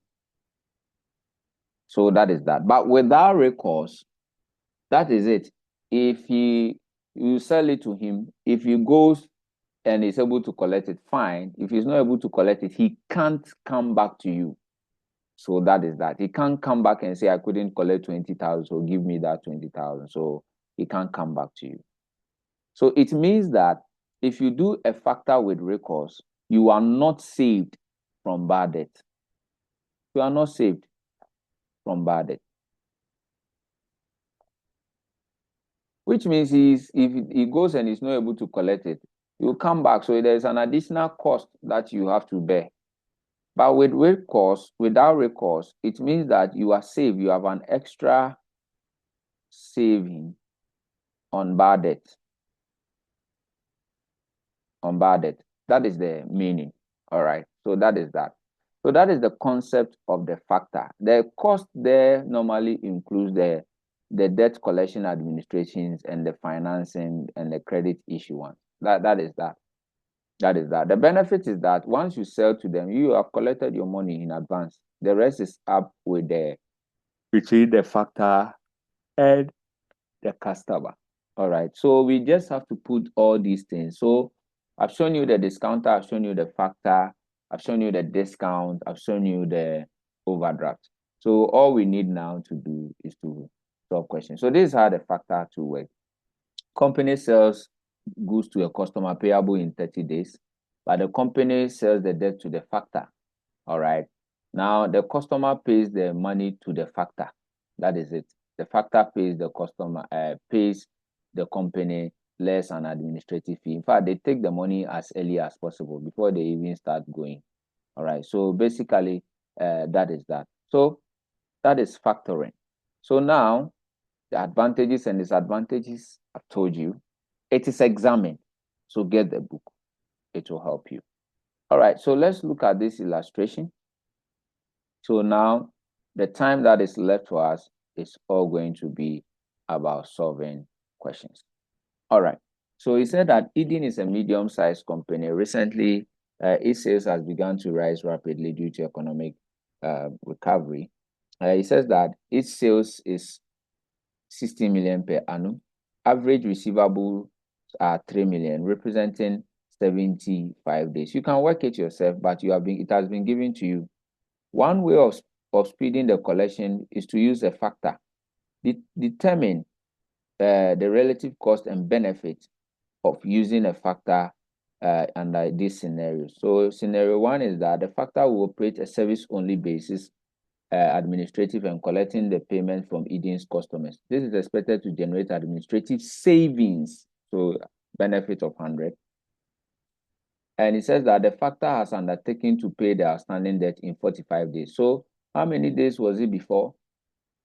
So that is that. But without recourse, that is it. If you sell it to him, if he goes and is able to collect it, fine. If he's not able to collect it, he can't come back to you. So that is that. He can't come back and say, I couldn't collect 20,000, so give me that 20,000. So he can't come back to you. So it means that if you do a factor with recourse, you are not saved from bad debt. You are not saved from bad debt. Which means if he goes and is not able to collect it, you come back. So there's an additional cost that you have to bear. But with recourse, without recourse, it means that you are saved. You have an extra saving on bad debt. On bad debt. That is the meaning. All right. So that is that. So that is the concept of the factor. The cost there normally includes the debt collection administrations and the financing and the credit issuance. That is that. That is that. The benefit is that once you sell to them, you have collected your money in advance. The rest is up with between the factor and the customer. All right. So we just have to put all these things. So I've shown you the discounter, I've shown you the factor, I've shown you the discount, I've shown you the overdraft. So all we need now to do is to solve questions. So this is how the factor to work. Company sells goods to a customer payable in 30 days, but the company sells the debt to the factor. All right. Now the customer pays the money to the factor. That is it. The factor pays the customer, pays the company less an administrative fee. In fact, they take the money as early as possible before they even start going. All right. So basically, that is that. So that is factoring. So now the advantages and disadvantages I've told you. It is examined. So get the book. It will help you. All right. So let's look at this illustration. So now the time that is left for us is all going to be about solving questions. All right. So he said that Eden is a medium-sized company. Recently, its sales has begun to rise rapidly due to economic recovery. He says that its sales is 60 million per annum. Average receivables are 3 million, representing 75 days. You can work it yourself, but it has been given to you. One way of speeding the collection is to use a factor. Determine the relative cost and benefit of using a factor under this scenario. So scenario one is that the factor will operate a service-only basis, administrative and collecting the payment from Eden's customers. This is expected to generate administrative savings, so benefit of 100. And it says that the factor has undertaken to pay the outstanding debt in 45 days. So how many days was it before?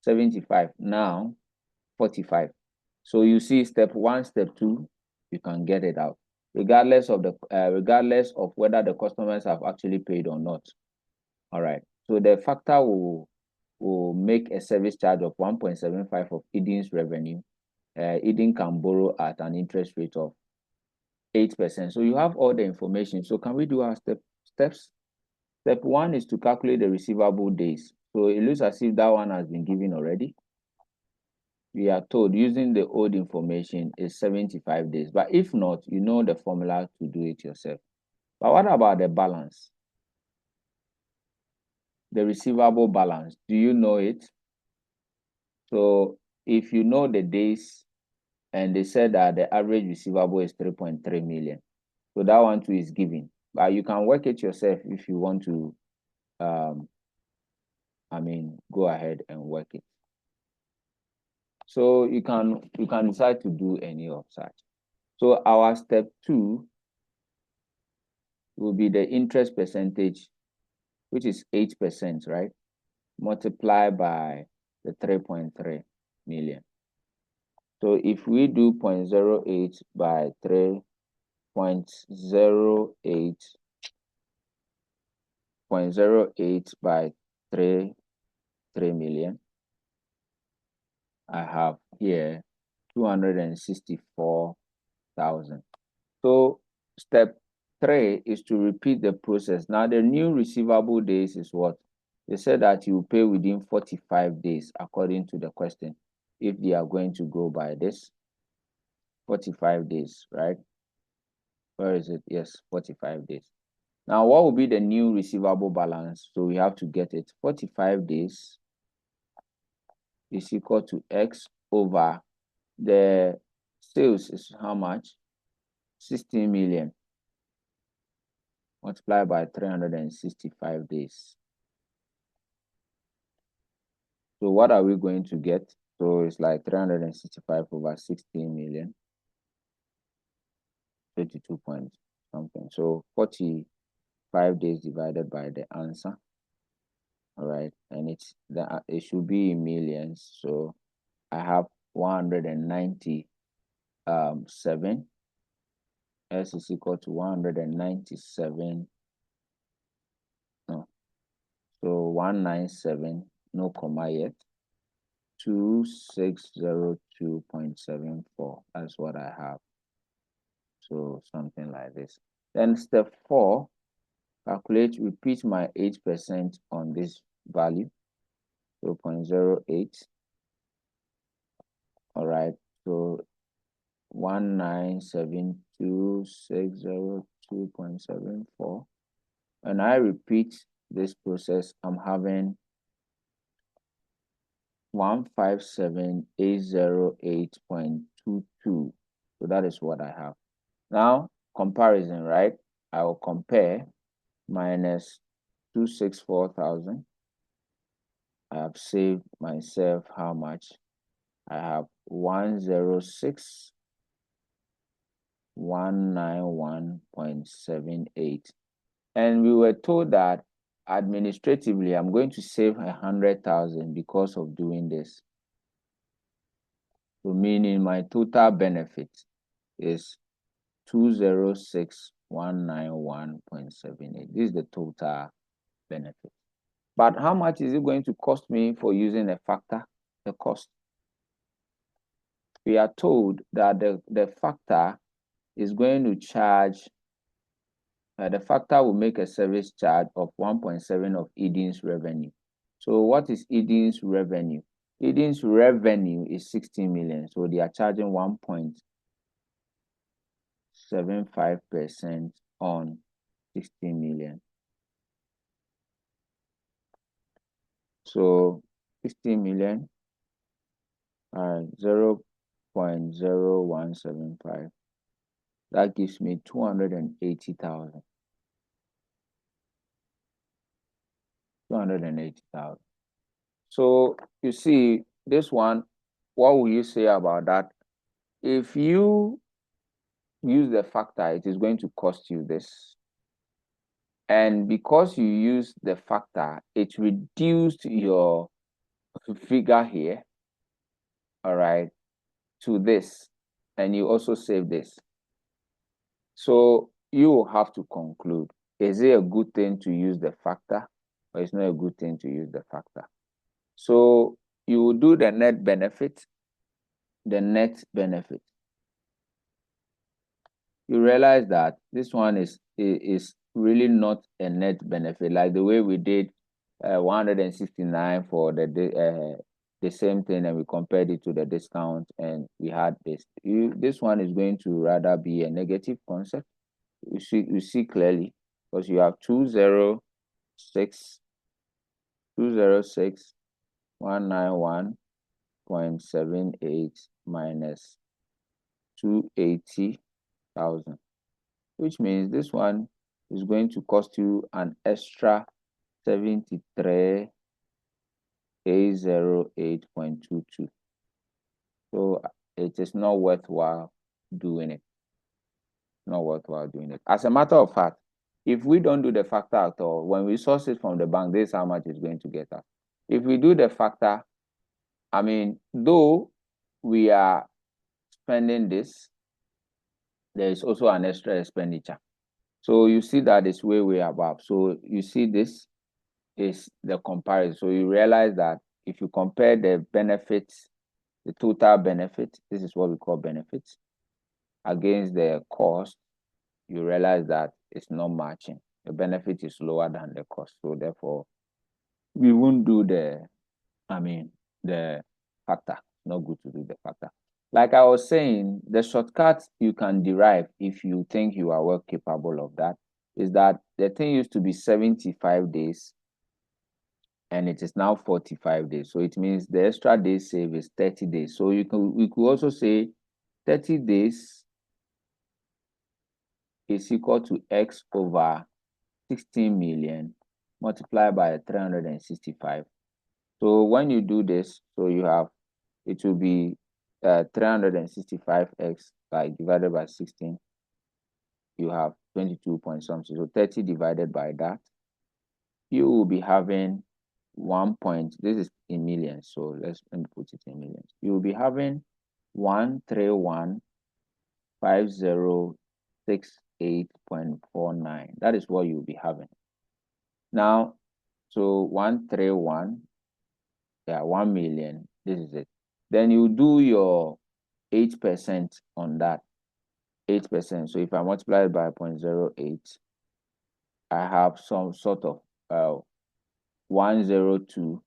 75. Now, 45. So you see step one, step two, you can get it out, regardless of whether the customers have actually paid or not. All right. So the factor will make a service charge of 1.75 of Eden's revenue. Eden can borrow at an interest rate of 8%. So you have all the information. So can we do our steps? Step one is to calculate the receivable days. So it looks as if that one has been given already. We are told using the old information is 75 days. But if not, you know the formula to do it yourself. But what about the balance? The receivable balance, do you know it? So if you know the days, and they said that the average receivable is 3.3 million. So that one too is given. But you can work it yourself if you want to, go ahead and work it. So you can decide to do any of such. So our step 2 will be the interest percentage, which is 8%, right? Multiply by the 3.3 million. So if we do 0.08 by 3.08 0.08 by 3 million, I have here 264,000. So step 3 is to repeat the process. Now the new receivable days is what? They said that you pay within 45 days according to the question. If they are going to go by this 45 days, right? Where is it? Yes, 45 days. Now what will be the new receivable balance? So we have to get it. 45 days is equal to X over the sales is how much? 16 million multiplied by 365 days. So what are we going to get? So it's like 365 over 16 million, 32 point something. So 45 days divided by the answer. All right, and it should be in millions. So I have 197. S is equal to 197. No, so 197, no comma yet. 2602.74. That's what I have. So something like this. Then step 4, calculate, repeat my 8% on this value. So 0.08. All right. So 1972602.74. And I repeat this process, I'm having 157,808.22. So that is what I have. Now, comparison, right? I will compare minus 264,000. I have saved myself how much? I have 106,191.78. And we were told that administratively, I'm going to save 100,000 because of doing this. So meaning my total benefit is 206,191.78. This is the total benefit. But how much is it going to cost me for using a factor? The cost. We are told that the factor is going to charge, the factor will make a service charge of 1.7 of Eden's revenue. So what is Eden's revenue? Eden's revenue is 16 million. So they are charging 1.75% on 16 million. So 16 million, 0.0175. That gives me 280,000. 280,000. So you see, this one, what will you say about that? If you use the factor, it is going to cost you this. And because you use the factor, it reduced your figure here, all right, to this. And you also save this. So you will have to conclude, is it a good thing to use the factor or it's not a good thing to use the factor? So you will do the net benefit, You realize that this one is really not a net benefit, like the way we did 169 for the same thing, and we compared it to the discount, and we had this. This one is going to rather be a negative concept. You see clearly, because you have 206, 191, 0.78 minus 280,000, which means this one is going to cost you an extra 73,808.22. So it is not worthwhile doing it. Not worthwhile doing it. As a matter of fact, if we don't do the factor at all, when we source it from the bank, this is how much it's going to get us. If we do the factor, I mean, though we are spending this, there is also an extra expenditure. So you see that is way above. So you see this is the comparison. So you realize that if you compare the benefits, the total benefit, this is what we call benefits, against the cost, you realize that it's not matching. The benefit is lower than the cost. So therefore, we won't do the factor. Not good to do the factor. Like I was saying, the shortcut you can derive if you think you are well capable of that is that the thing used to be 75 days and it is now 45 days. So it means the extra days saved is 30 days. So we could also say 30 days is equal to X over 16 million multiplied by 365. So when you do this, so you have, it will be 365x divided by 16. You have 22 point something. So 30 divided by that, you will be having 1 point. This is in millions. So let me put it in millions. You will be having 131,5068.49. That is what you'll be having. Now, so 131, yeah, 1 million. This is it. Then you do your 8% on that. 8%. So if I multiply it by 0.08, I have some sort of 102.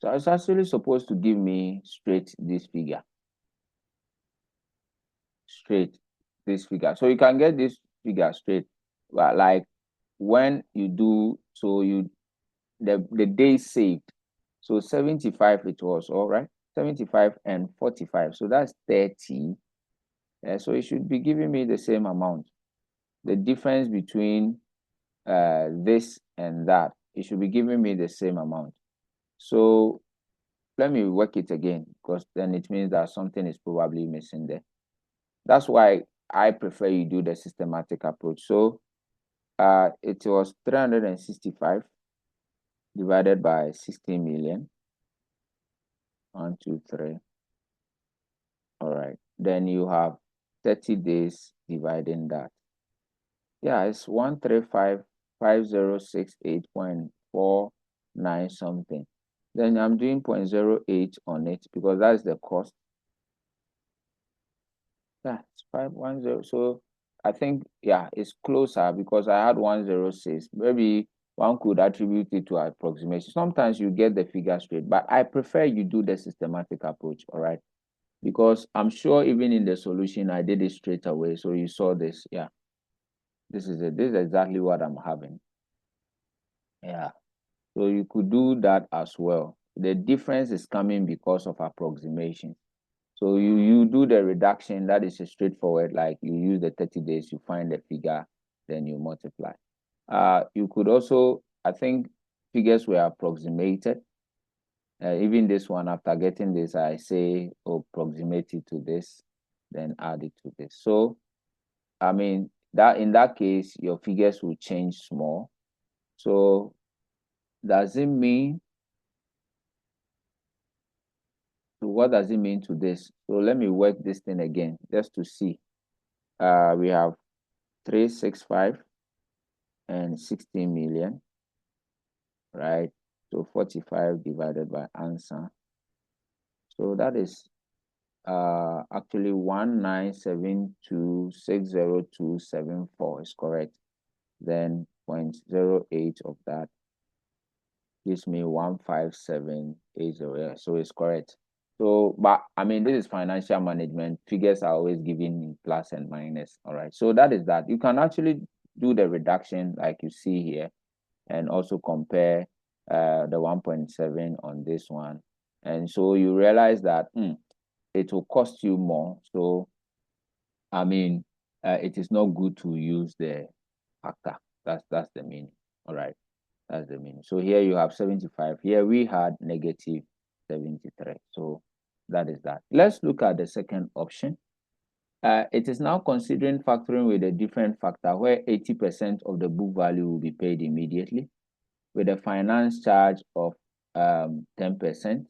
So it's actually supposed to give me straight this figure. Straight this figure. So you can get this figure straight. But like when you do, so you the days saved. So 75 it was, all right. 75 and 45. So that's 30. So it should be giving me the same amount. The difference between this and that, it should be giving me the same amount. So let me work it again, because then it means that something is probably missing there. That's why I prefer you do the systematic approach. So it was 365 divided by 16 million. 1, 2, 3. All right. Then you have 30 days dividing that. Yeah, it's 135,5068.49 something. Then I'm doing 0.08 on it because that's the cost. Yeah, it's 510. So I think, yeah, it's closer because I had 106. Maybe one could attribute it to approximation. Sometimes you get the figure straight, but I prefer you do the systematic approach, all right? Because I'm sure even in the solution, I did it straight away. So you saw this, yeah. This is it. This is exactly what I'm having. Yeah. So you could do that as well. The difference is coming because of approximation. So you do the reduction, that is a straightforward, like you use the 30 days, you find the figure, then you multiply. You could also, I think figures were approximated. Even this one, after getting this, I say, oh, approximate it to this, then add it to this. So, I mean, that in that case, your figures will change small. So does it mean, so what does it mean to this? So let me work this thing again, just to see. We have 365 and 16 million, right? So 45 divided by answer. So that is actually 197260274 is correct. Then 0.08 of that gives me 15780. Yeah, so it's correct. So, but I mean, this is financial management. Figures are always given in plus and minus. All right. So that is that. You can actually do the reduction like you see here and also compare the 1.7 on this one And so you realize that it will cost you more. So, I mean, it is not good to use the factor. That's the meaning. All right. That's the meaning. So here you have 75. Here we had negative 73. So that is that. Let's look at the second option. It is now considering factoring with a different factor where 80% of the book value will be paid immediately with a finance charge of 10%.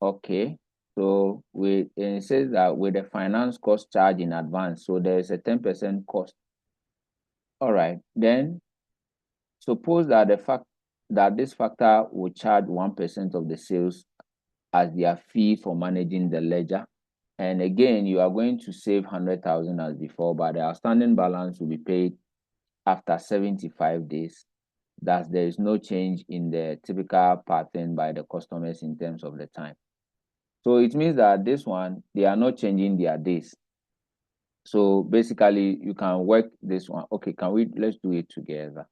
Okay. So it says that with the finance cost charge in advance. So there is a 10% cost. All right. Then suppose that this factor will charge 1% of the sales as their fee for managing the ledger. And again, you are going to save 100,000 as before, but the outstanding balance will be paid after 75 days. Thus, there is no change in the typical pattern by the customers in terms of the time. So it means that this one, they are not changing their days. So basically, you can work this one. Okay, let's do it together.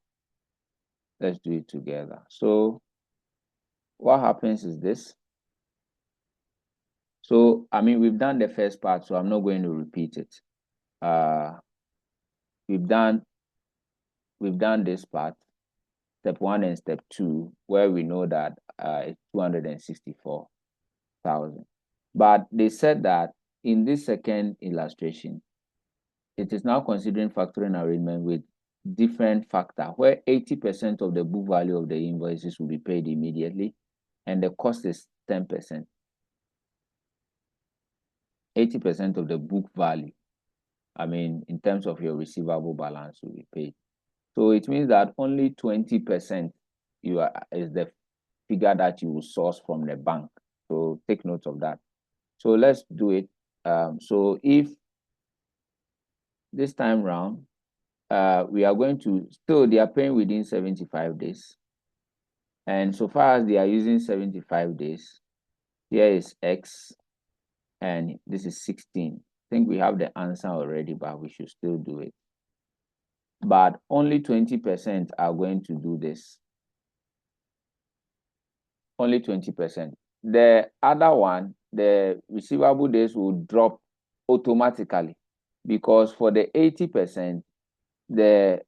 Let's do it together. So what happens is this. So, I mean, we've done the first part, so I'm not going to repeat it. We've done this part, step 1 and step 2, where we know that it's 264,000. But they said that in this second illustration, it is now considering factoring arrangement with different factor, where 80% of the book value of the invoices will be paid immediately, and the cost is 10%. 80% of the book value, I mean, in terms of your receivable balance, will be paid. So it means that only 20% is the figure that you will source from the bank. So take note of that. So let's do it. So if this time round, we are going to still, they are paying within 75 days. And so far as they are using 75 days, here is X and this is 16. I think we have the answer already, but we should still do it. But only 20% are going to do this. Only 20%. The other one, the receivable days will drop automatically because for the 80%, the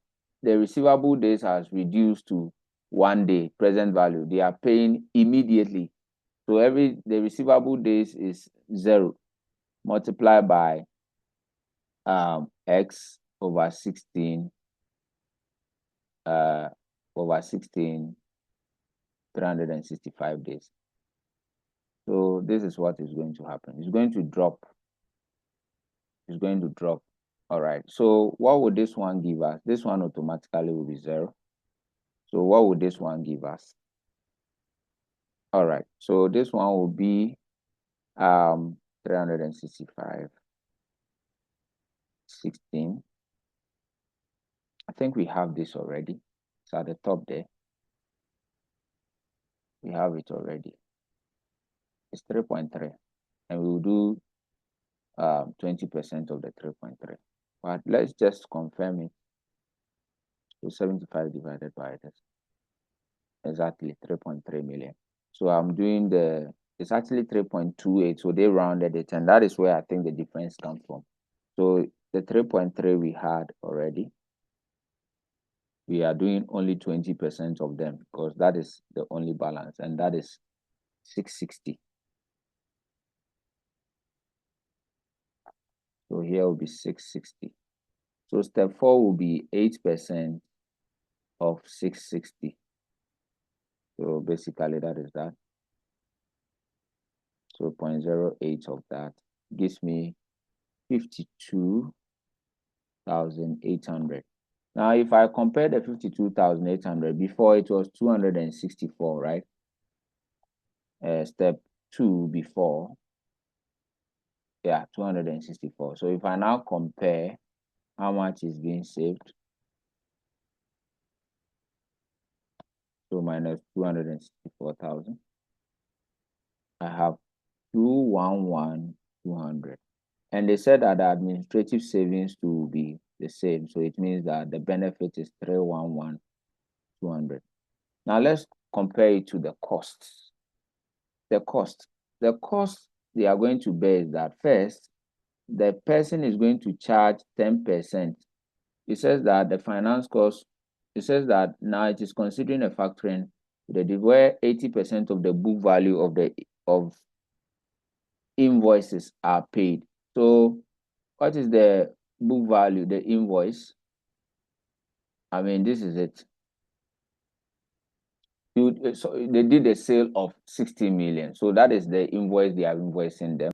receivable days has reduced to 1 day present value. They are paying immediately. So the receivable days is 0 multiplied by X over 16 over 16, 365 days. So this is what is going to happen. It's going to drop. It's going to drop. All right. So what would this one give us? This one automatically will be 0. So what would this one give us? All right. So this one will be 365, 16. I think we have this already. It's at the top there. We have it already. It's 3.3. And we will do 20% of the 3.3. But let's just confirm it. So 75 divided by this. Exactly 3.3 million. So I'm doing it's actually 3.28. So they rounded it. And that is where I think the difference comes from. So the 3.3 we had already. We are doing only 20% of them because that is the only balance. And that is 660. So here will be 660. So step 4 will be 8% of 660. So basically that is that. So 0.08 of that gives me 52,800. Now, if I compare the 52,800, before it was 264, right? Step 2 before, yeah, 264. So if I now compare how much is being saved, so minus 264,000, I have 211,200. And they said that the administrative savings will be the same. So it means that the benefit is 311,200. Now let's compare it to the costs. the cost. The cost they are going to bear is that first, the person is going to charge 10%. It says that the finance cost, it says that now it is considering a factoring where 80% of the book value of invoices are paid. So what is the book value, the invoice? I mean, this is it. So they did a sale of 60 million. So that is the invoice they are invoicing them.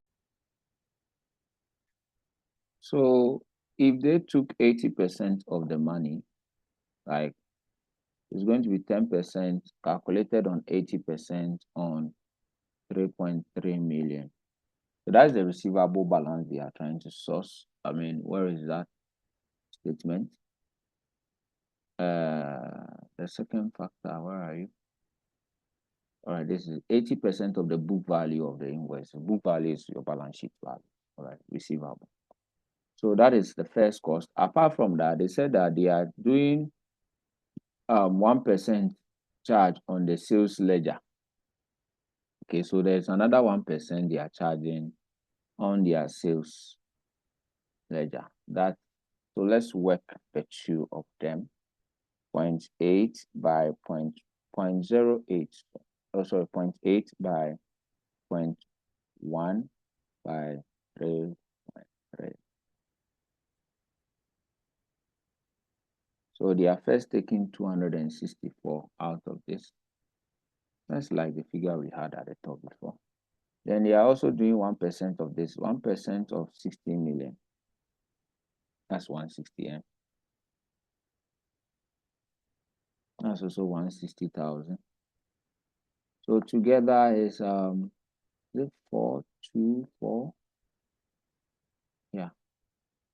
So if they took 80% of the money, like it's going to be 10% calculated on 80% on 3.3 million. So that's the receivable balance they are trying to source. I mean, where is that statement? The second factor, where are you? All right, this is 80% of the book value of the invoice. The book value is your balance sheet value. All right, receivable. So that is the first cost. Apart from that, they said that they are doing 1% charge on the sales ledger. Okay, so there's another 1% they are charging on their sales ledger. That so let's work the two of them. 0.8 by 0.08. Oh, sorry, 0.8 by 0.1 by 3.3. So they are first taking 264 out of this. That's like the figure we had at the top before. Then they are also doing 1% of this, 1% of 60 million. That's 160M. That's also 160,000. So together is 424. Yeah.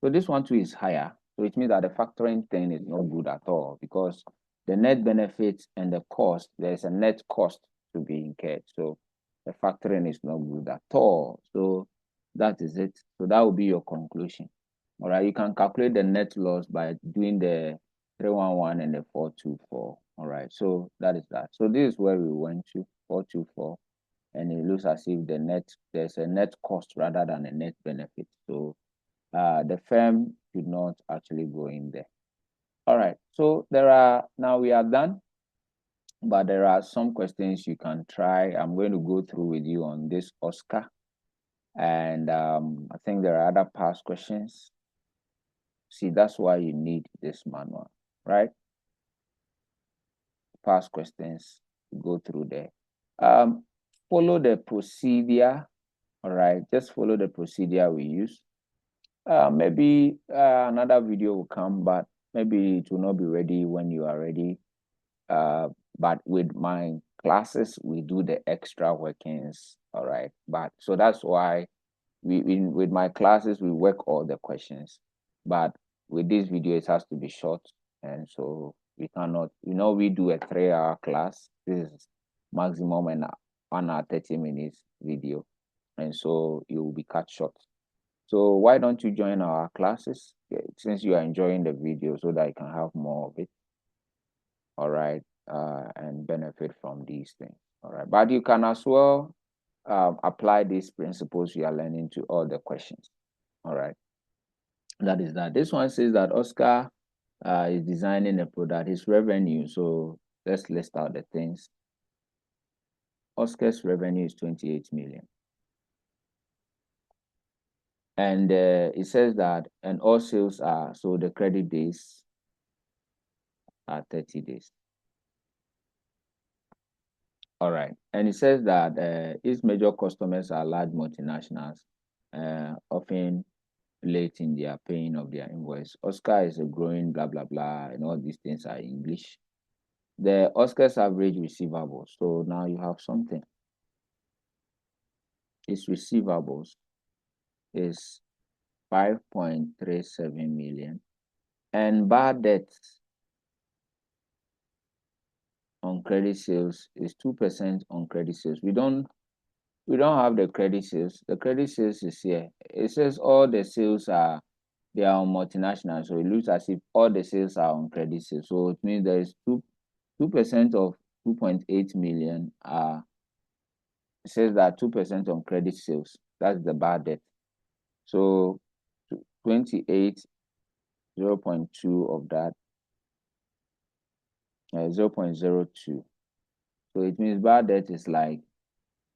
So this one too is higher. So it means that the factoring thing is not good at all because the net benefits and the cost, there's a net cost to be incurred. So the factoring is not good at all. So that is it. So that will be your conclusion. All right. You can calculate the net loss by doing the 311 and the 424. All right. So that is that. So this is where we went to 424. And it looks as if there's a net cost rather than a net benefit. So the firm should not actually go in there. All right. So now we are done, but there are some questions you can try. I'm going to go through with you on this Oscar. And I think there are other past questions. See, that's why you need this manual, right? Past questions, go through there. Follow the procedure. All right. Just follow the procedure we use. Maybe another video will come, but maybe it will not be ready when you are ready. But with my classes, we do the extra workings. All right. But so that's why with my classes, we work all the questions. But with this video, it has to be short. And so we cannot, we do a 3-hour class. This is maximum an 1 hour, 30 minutes video. And so it will be cut short. So why don't you join our classes since you are enjoying the video so that you can have more of it, all right, and benefit from these things, all right. But you can as well apply these principles you are learning to all the questions, all right. That is that. This one says that Oscar is designing a product, his revenue. So let's list out the things. Oscar's revenue is 28 million. And it says that, and all sales are, so the credit days are 30 days. All right. And it says that its major customers are large multinationals, often late in their paying of their invoice. Oscar is a growing blah, blah, blah, and all these things are English. The Oscar's average receivables. So now you have something. Its receivables is 5.37 million. And bad debts on credit sales is 2% on credit sales. We don't have the credit sales. The credit sales is here. It says all the sales they are on multinational. So it looks as if all the sales are on credit sales. So it means there is 2% of 2.8 million are it says that 2% on credit sales. That's the bad debt. So 28, 0.2 of that, 0.02. So it means bad debt is like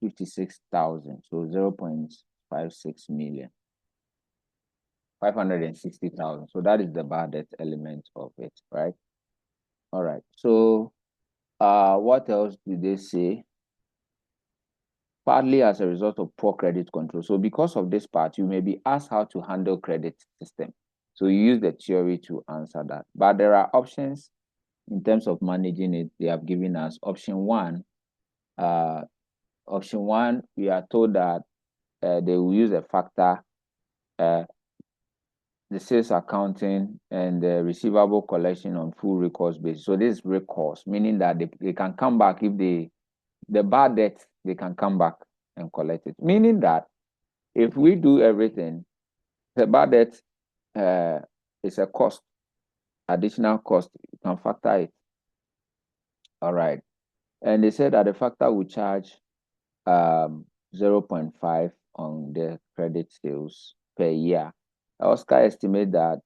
56,000. So 0.56 million, 560,000. So that is the bad debt element of it, right? All right. So what else did they say? Partly as a result of poor credit control. So because of this part, you may be asked how to handle credit system. So you use the theory to answer that. But there are options in terms of managing it. They have given us option one. Option one, we are told that they will use a factor, the sales accounting and the receivable collection on full recourse basis. So this is recourse, meaning that they can come back if the bad debt, they can come back and collect it. Meaning that if we do everything, the bad debt is a cost, additional cost. You can factor it. All right. And they said that the factor will charge 0.5 on the credit sales per year. Oscar estimates that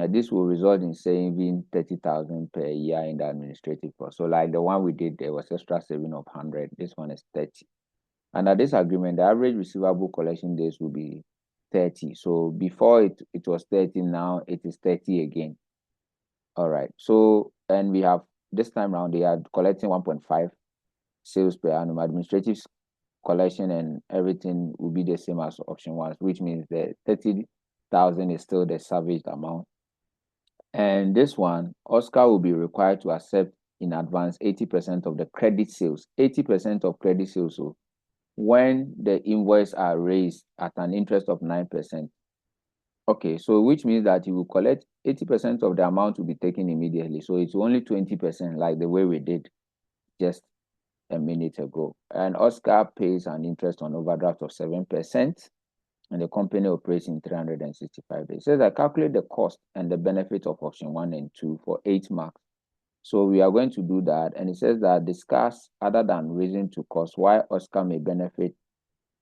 this will result in saving 30,000 per year in the administrative cost. So like the one we did, there was extra saving of 100. This one is 30. Under this agreement, the average receivable collection days will be 30. So before it was 30, now it is 30 again. All right. So, and we have this time around, they are collecting 1.5 sales per annum. Administrative collection and everything will be the same as option one, which means the 30,000 is still the salvaged amount. And this one, Oscar will be required to accept in advance 80% of the credit sales, 80% of credit sales. So when the invoice are raised at an interest of 9%. Okay, so which means that you will collect 80% of the amount will be taken immediately. So it's only 20%, like the way we did just a minute ago. And Oscar pays an interest on overdraft of 7%, and the company operates in 365 days. It says I calculate the cost and the benefit of option 1 and 2 for 8 marks. So we are going to do that. And it says that discuss other than reason to cost why Oscar may benefit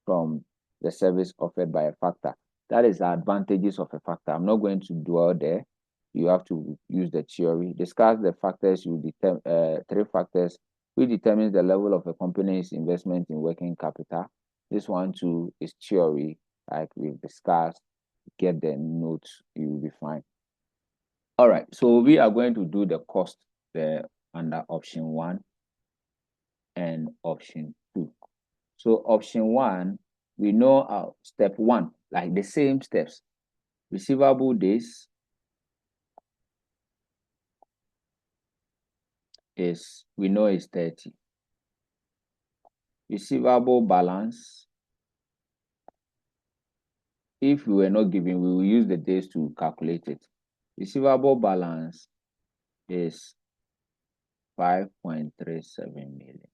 from the service offered by a factor. That is the advantages of a factor. I'm not going to dwell there. You have to use the theory. Discuss the factors, you determine 3 factors which determines the level of a company's investment in working capital. This one too is theory, like we've discussed. Get the notes, you will be fine. All right, so we are going to do the cost under option 1 and option 2. So option 1, we know step 1, like the same steps. Receivable days we know is 30. Receivable balance, if we were not given, we will use the days to calculate it. Receivable balance is 5.37 million.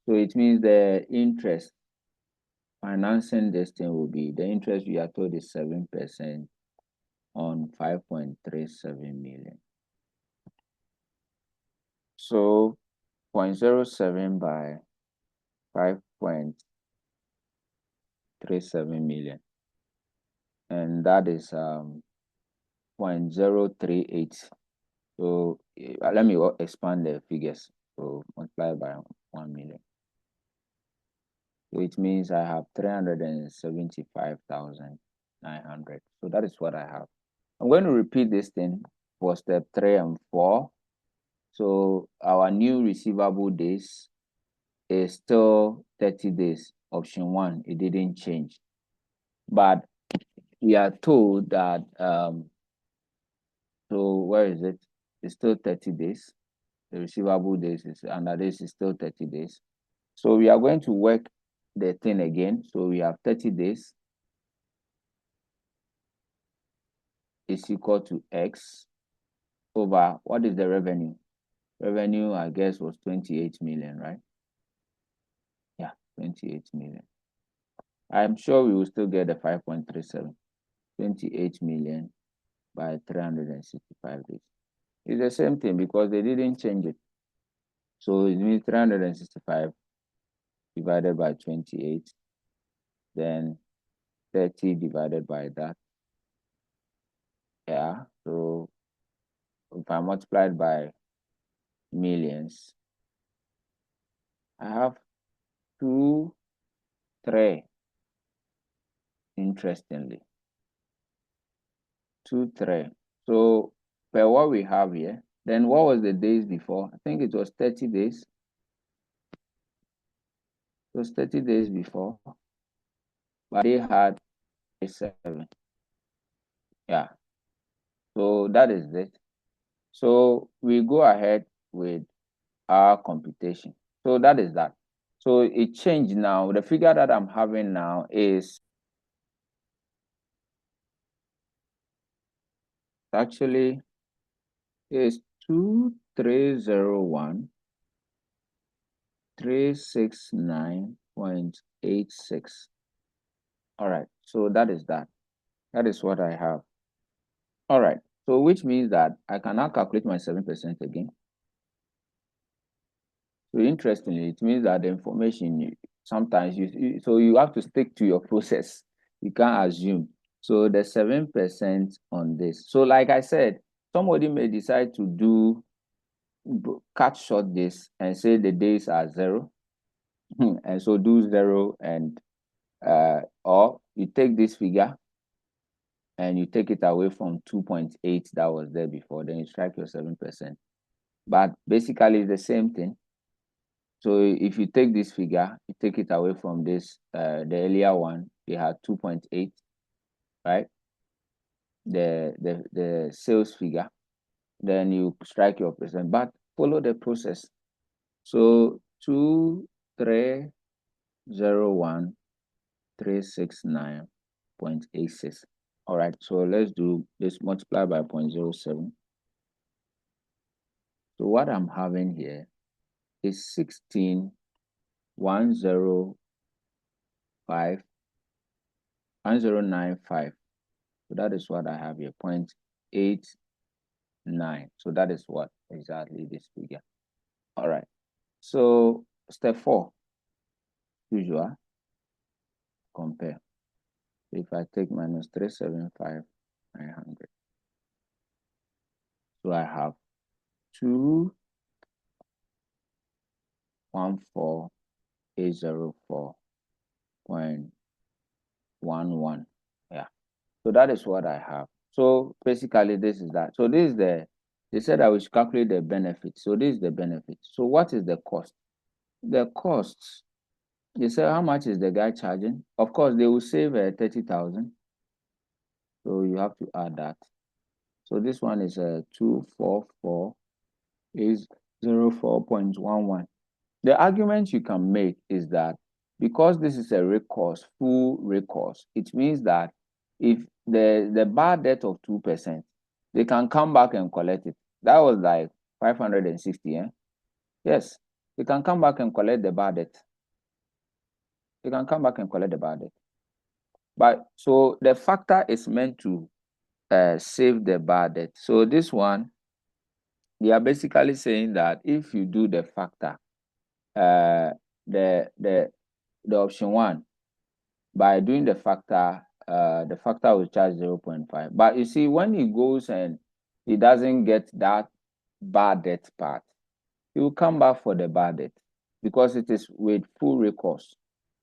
So it means the interest financing this thing will be, the interest we are told is 7% on 5.37 million. So 0.07 by 5.37 million. And that is 0.038. So let me expand the figures. So multiply by 1 million. So it means I have 375,900. So that is what I have. I'm going to repeat this thing for step 3 and 4. So our new receivable days is still 30 days. Option 1, it didn't change. But we are told that, so where is it? It's still 30 days. The receivable days is under this is still 30 days. So we are going to work the thing again. So we have 30 days is equal to X over, what is the revenue? Revenue, I guess, was 28 million, right? Yeah, 28 million. I'm sure we will still get the 5.37. 28 million by 365 days. It's the same thing because they didn't change it. So it means 365 divided by 28, then 30 divided by that. Yeah, so if I multiply it by millions, I have 2, 3, interestingly. 2, 3. So per what we have here, then what was the days before? I think it was 30 days. It was 30 days before, but they had a 7. Yeah, so that is it. So we go ahead with our computation. So that is that. So it changed now. The figure that I'm having now is actually is 2301 369.86. All right, so that is that. That is what I have. All right, so which means that I can now calculate my 7% again. So interestingly, it means that the information sometimes so you have to stick to your process. You can't assume. So the 7% on this. So like I said, somebody may decide to cut short this and say the days are 0. And so do 0 and or you take this figure and you take it away from 2.8 that was there before, then you strike your 7%. But basically it's the same thing. So if you take this figure, you take it away from this, the earlier one, they had 2.8, right? The sales figure, then you strike your percent, but follow the process. So 2301,369.86. All right, so let's do this multiply by 0.07. So what I'm having here is 16,105,1095. So that is what I have here, 0.89. So that is what exactly this figure. All right. So step 4, usual, compare. If I take minus 375,900, so I have 214,804.11. Yeah. So that is what I have. So basically, this is that. So this is they said I should calculate the benefit. So this is the benefit. So what is the cost? The costs, they say, how much is the guy charging? Of course, they will save 30,000. So you have to add that. So this one is 244,804.11. The argument you can make is that because this is a recourse, full recourse, it means that if the bad debt of 2%, they can come back and collect it. That was like 560, eh? Yes, they can come back and collect the bad debt. They can come back and collect the bad debt. But so the factor is meant to save the bad debt. So this one, they are basically saying that if you do the factor, the option 1, by doing the factor will charge 0.5. But you see, when he goes and he doesn't get that bad debt part, he will come back for the bad debt because it is with full recourse.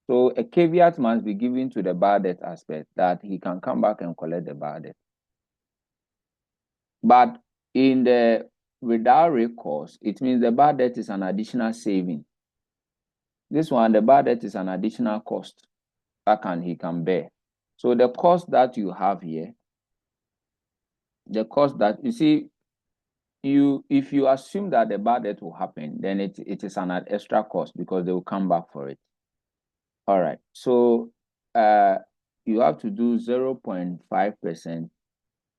So a caveat must be given to the bad debt aspect that he can come back and collect the bad debt. But in the without recourse, it means the bad debt is an additional saving. This one, the bad debt is an additional cost that he can bear. So the cost that you have here, the cost that you see, if you assume that the bad debt will happen, then it is an extra cost because they will come back for it. All right. So you have to do 0.5%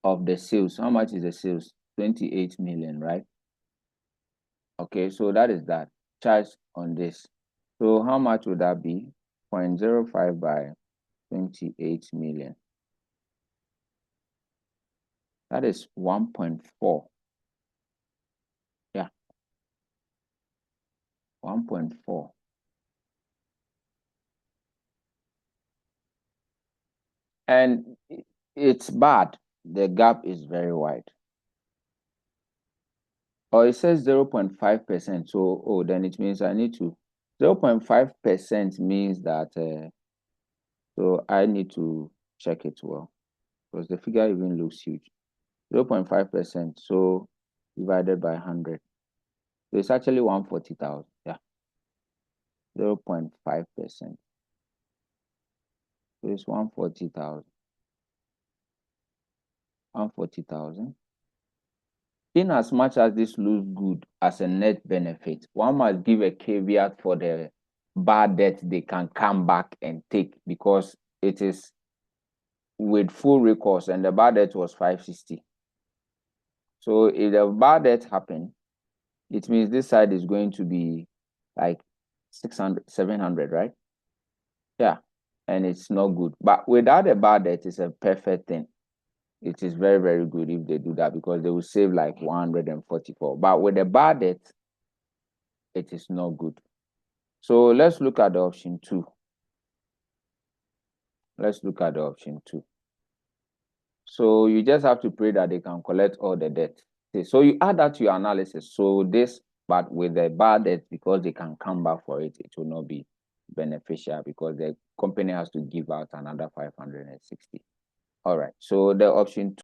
of the sales. How much is the sales? 28 million, right? Okay, so that is that. Charge on this. So how much would that be? 0.05 by 28 million. That is 1.4. Yeah, 1.4. And it's bad. The gap is very wide. Or it says 0.5%. So, oh, then it means I need to 0.5% means that so I need to check it well because the figure even looks huge. 0.5%. So divided by 100. So it's actually 140,000. Yeah. 0.5%. So it's 140,000. 140,000. In as much as this looks good as a net benefit, one must give a caveat for the bad debt they can come back and take because it is with full recourse and the bad debt was 560. So if the bad debt happen, it means this side is going to be like 600, 700, right? Yeah. And it's not good. But without a bad debt, it's a perfect thing. It is very, very good if they do that because they will save like 144. But with a bad debt, it is not good. So let's look at the option 2. Let's look at the option 2. So you just have to pray that they can collect all the debt. Okay, so you add that to your analysis. So this, but with the bad debt, because they can come back for it, it will not be beneficial because the company has to give out another 560. All right. So the option